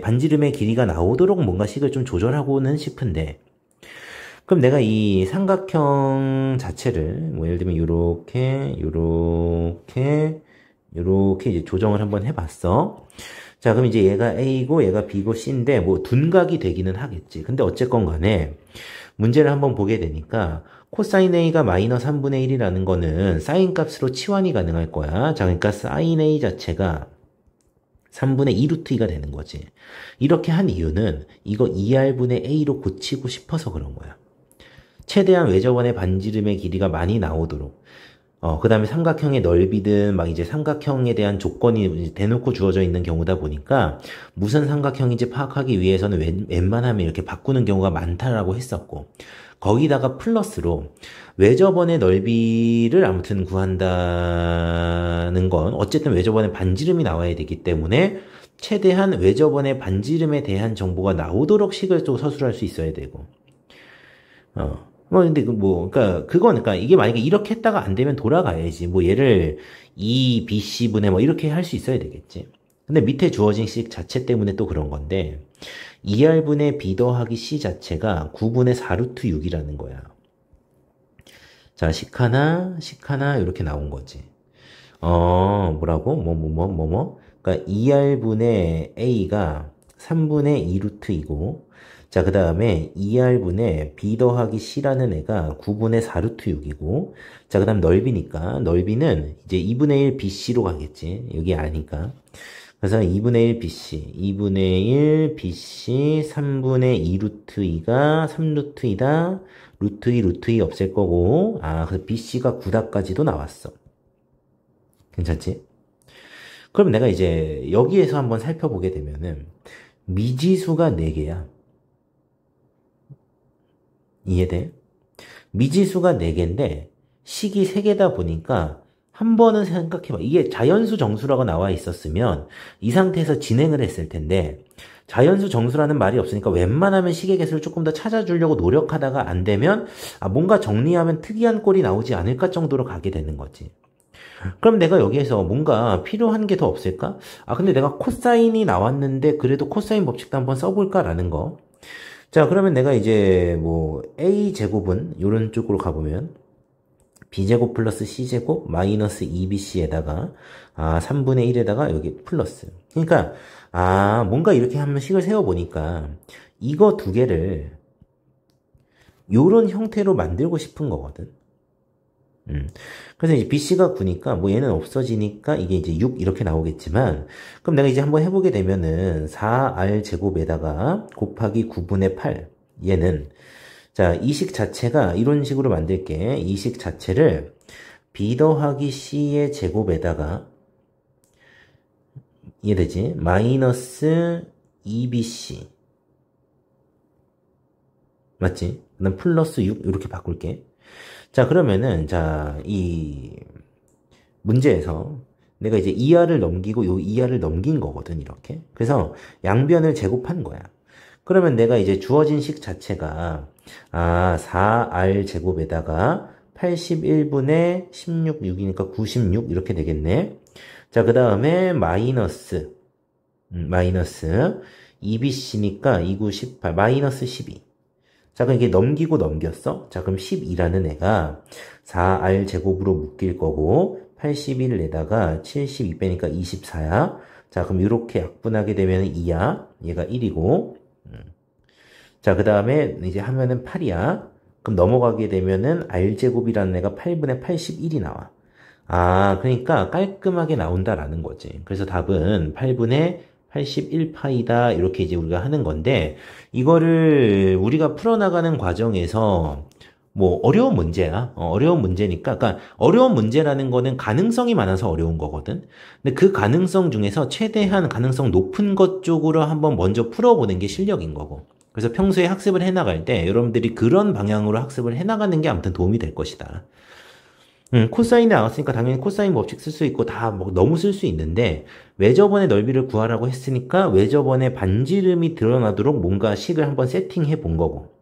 반지름의 길이가 나오도록 뭔가 식을 좀 조절하고는 싶은데, 그럼 내가 이 삼각형 자체를 뭐 예를 들면 요렇게 이제 조정을 한번 해봤어. 자, 그럼 이제 얘가 A고 얘가 B고 C인데 뭐 둔각이 되기는 하겠지. 근데 어쨌건 간에 문제를 한번 보게 되니까 코사인 A가 마이너스 3분의 1이라는 거는 사인 값으로 치환이 가능할 거야. 자, 그러니까 사인 A 자체가 3분의 2 루트 2가 되는 거지. 이렇게 한 이유는 이거 2R분의 A로 고치고 싶어서 그런 거야. 최대한 외접원의 반지름의 길이가 많이 나오도록. 그 다음에 삼각형의 넓이든 막 이제 삼각형에 대한 조건이 대놓고 주어져 있는 경우다 보니까 무슨 삼각형인지 파악하기 위해서는 웬만하면 이렇게 바꾸는 경우가 많다라고 했었고, 거기다가 플러스로 외접원의 넓이를 아무튼 구한다는 건 어쨌든 외접원의 반지름이 나와야 되기 때문에 최대한 외접원의 반지름에 대한 정보가 나오도록 식을 또 서술할 수 있어야 되고, 근데 그러니까 이게 만약에 이렇게 했다가 안 되면 돌아가야지. 뭐 얘를 2BC분의 뭐 이렇게 할 수 있어야 되겠지. 근데 밑에 주어진 식 자체 때문에 또 그런 건데 2R분의 B 더하기 C 자체가 9분의 4루트 6이라는 거야. 자, 식 하나 이렇게 나온 거지. 뭐라고? 그러니까 2R분의 A가 3분의 2루트 2고, 자, 그 다음에 2R분의 B 더하기 C라는 애가 9분의 4루트 6이고, 자, 그 다음 넓이니까, 넓이는 이제 2분의 1 BC로 가겠지. 여기 아니까. 그래서 2분의 1 BC, 2분의 1 BC, 3분의 2 루트 2가 3 루트 2다. 루트 2 없앨 거고, 그래서 BC가 9다까지도 나왔어. 괜찮지? 그럼 내가 이제 여기에서 한번 살펴보게 되면은 미지수가 4개야. 이해돼? 미지수가 4개인데 식이 3개다 보니까 한 번은 생각해봐. 이게 자연수 정수라고 나와 있었으면 이 상태에서 진행을 했을 텐데 자연수 정수라는 말이 없으니까 웬만하면 식의 개수를 조금 더 찾아주려고 노력하다가 안 되면 뭔가 정리하면 특이한 꼴이 나오지 않을까 정도로 가게 되는 거지. 그럼 내가 여기에서 뭔가 필요한 게 더 없을까? 근데 내가 코사인이 나왔는데 그래도 코사인 법칙도 한번 써볼까라는 거. 자, 그러면 내가 이제 뭐 A제곱은 이런 쪽으로 가보면 B제곱 플러스 C제곱 마이너스 2BC에다가 3분의 1에다가 여기 플러스. 그러니까 뭔가 이렇게 한번 식을 세워보니까 이거 두 개를 요런 형태로 만들고 싶은 거거든. 그래서 이제 BC가 9니까 뭐 얘는 없어지니까 이게 이제 6 이렇게 나오겠지만, 그럼 내가 이제 한번 해보게 되면은 4R 제곱에다가 곱하기 9분의 8 얘는, 자, 이 식 자체가 이런 식으로 만들게. 이 식 자체를 B 더하기 C의 제곱에다가 이해되지? 마이너스 2BC 맞지? 그 다음 플러스 6 이렇게 바꿀게. 자, 그러면은, 이 문제에서 내가 이제 2R을 넘기고 요 2R을 넘긴 거거든, 이렇게. 그래서 양변을 제곱한 거야. 그러면 내가 이제 주어진 식 자체가, 4R 제곱에다가 81분의 16, 6이니까 96 이렇게 되겠네. 자, 그 다음에 마이너스 2BC니까 2, 9, 18, 마이너스 12. 자, 그럼 이게 넘기고 넘겼어? 자, 그럼 12라는 애가 4R 제곱으로 묶일 거고, 81에다가 72 빼니까 24야. 자, 그럼 이렇게 약분하게 되면 2야. 얘가 1이고. 자, 그 다음에 이제 하면은 8이야. 그럼 넘어가게 되면은 R제곱이라는 애가 8분의 81이 나와. 아, 그러니까 깔끔하게 나온다라는 거지. 그래서 답은 8분의 81파이다. 이렇게 이제 우리가 하는 건데, 이거를 우리가 풀어나가는 과정에서 뭐 어려운 문제야. 어려운 문제니까. 그러니까 어려운 문제라는 거는 가능성이 많아서 어려운 거거든. 근데 그 가능성 중에서 최대한 가능성 높은 것 쪽으로 한번 먼저 풀어보는 게 실력인 거고. 그래서 평소에 학습을 해나갈 때 여러분들이 그런 방향으로 학습을 해나가는 게 아무튼 도움이 될 것이다. 코사인이 나왔으니까 당연히 코사인 법칙 쓸 수 있고 다 뭐 너무 쓸 수 있는데 외접원의 넓이를 구하라고 했으니까 외접원의 반지름이 드러나도록 뭔가 식을 한번 세팅해 본 거고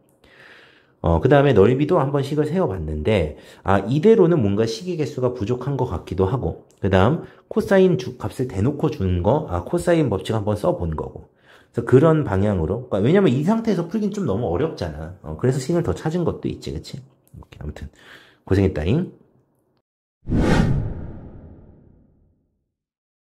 그 다음에 넓이도 한번 식을 세워봤는데 아 이대로는 뭔가 식의 개수가 부족한 것 같기도 하고 그 다음 코사인 값을 대놓고 주는 거 코사인 법칙 한번 써본 거고 그래서 그런 방향으로 그러니까 왜냐면 이 상태에서 풀긴 좀 너무 어렵잖아 그래서 식을 더 찾은 것도 있지 그치? 이렇게 아무튼 고생했다잉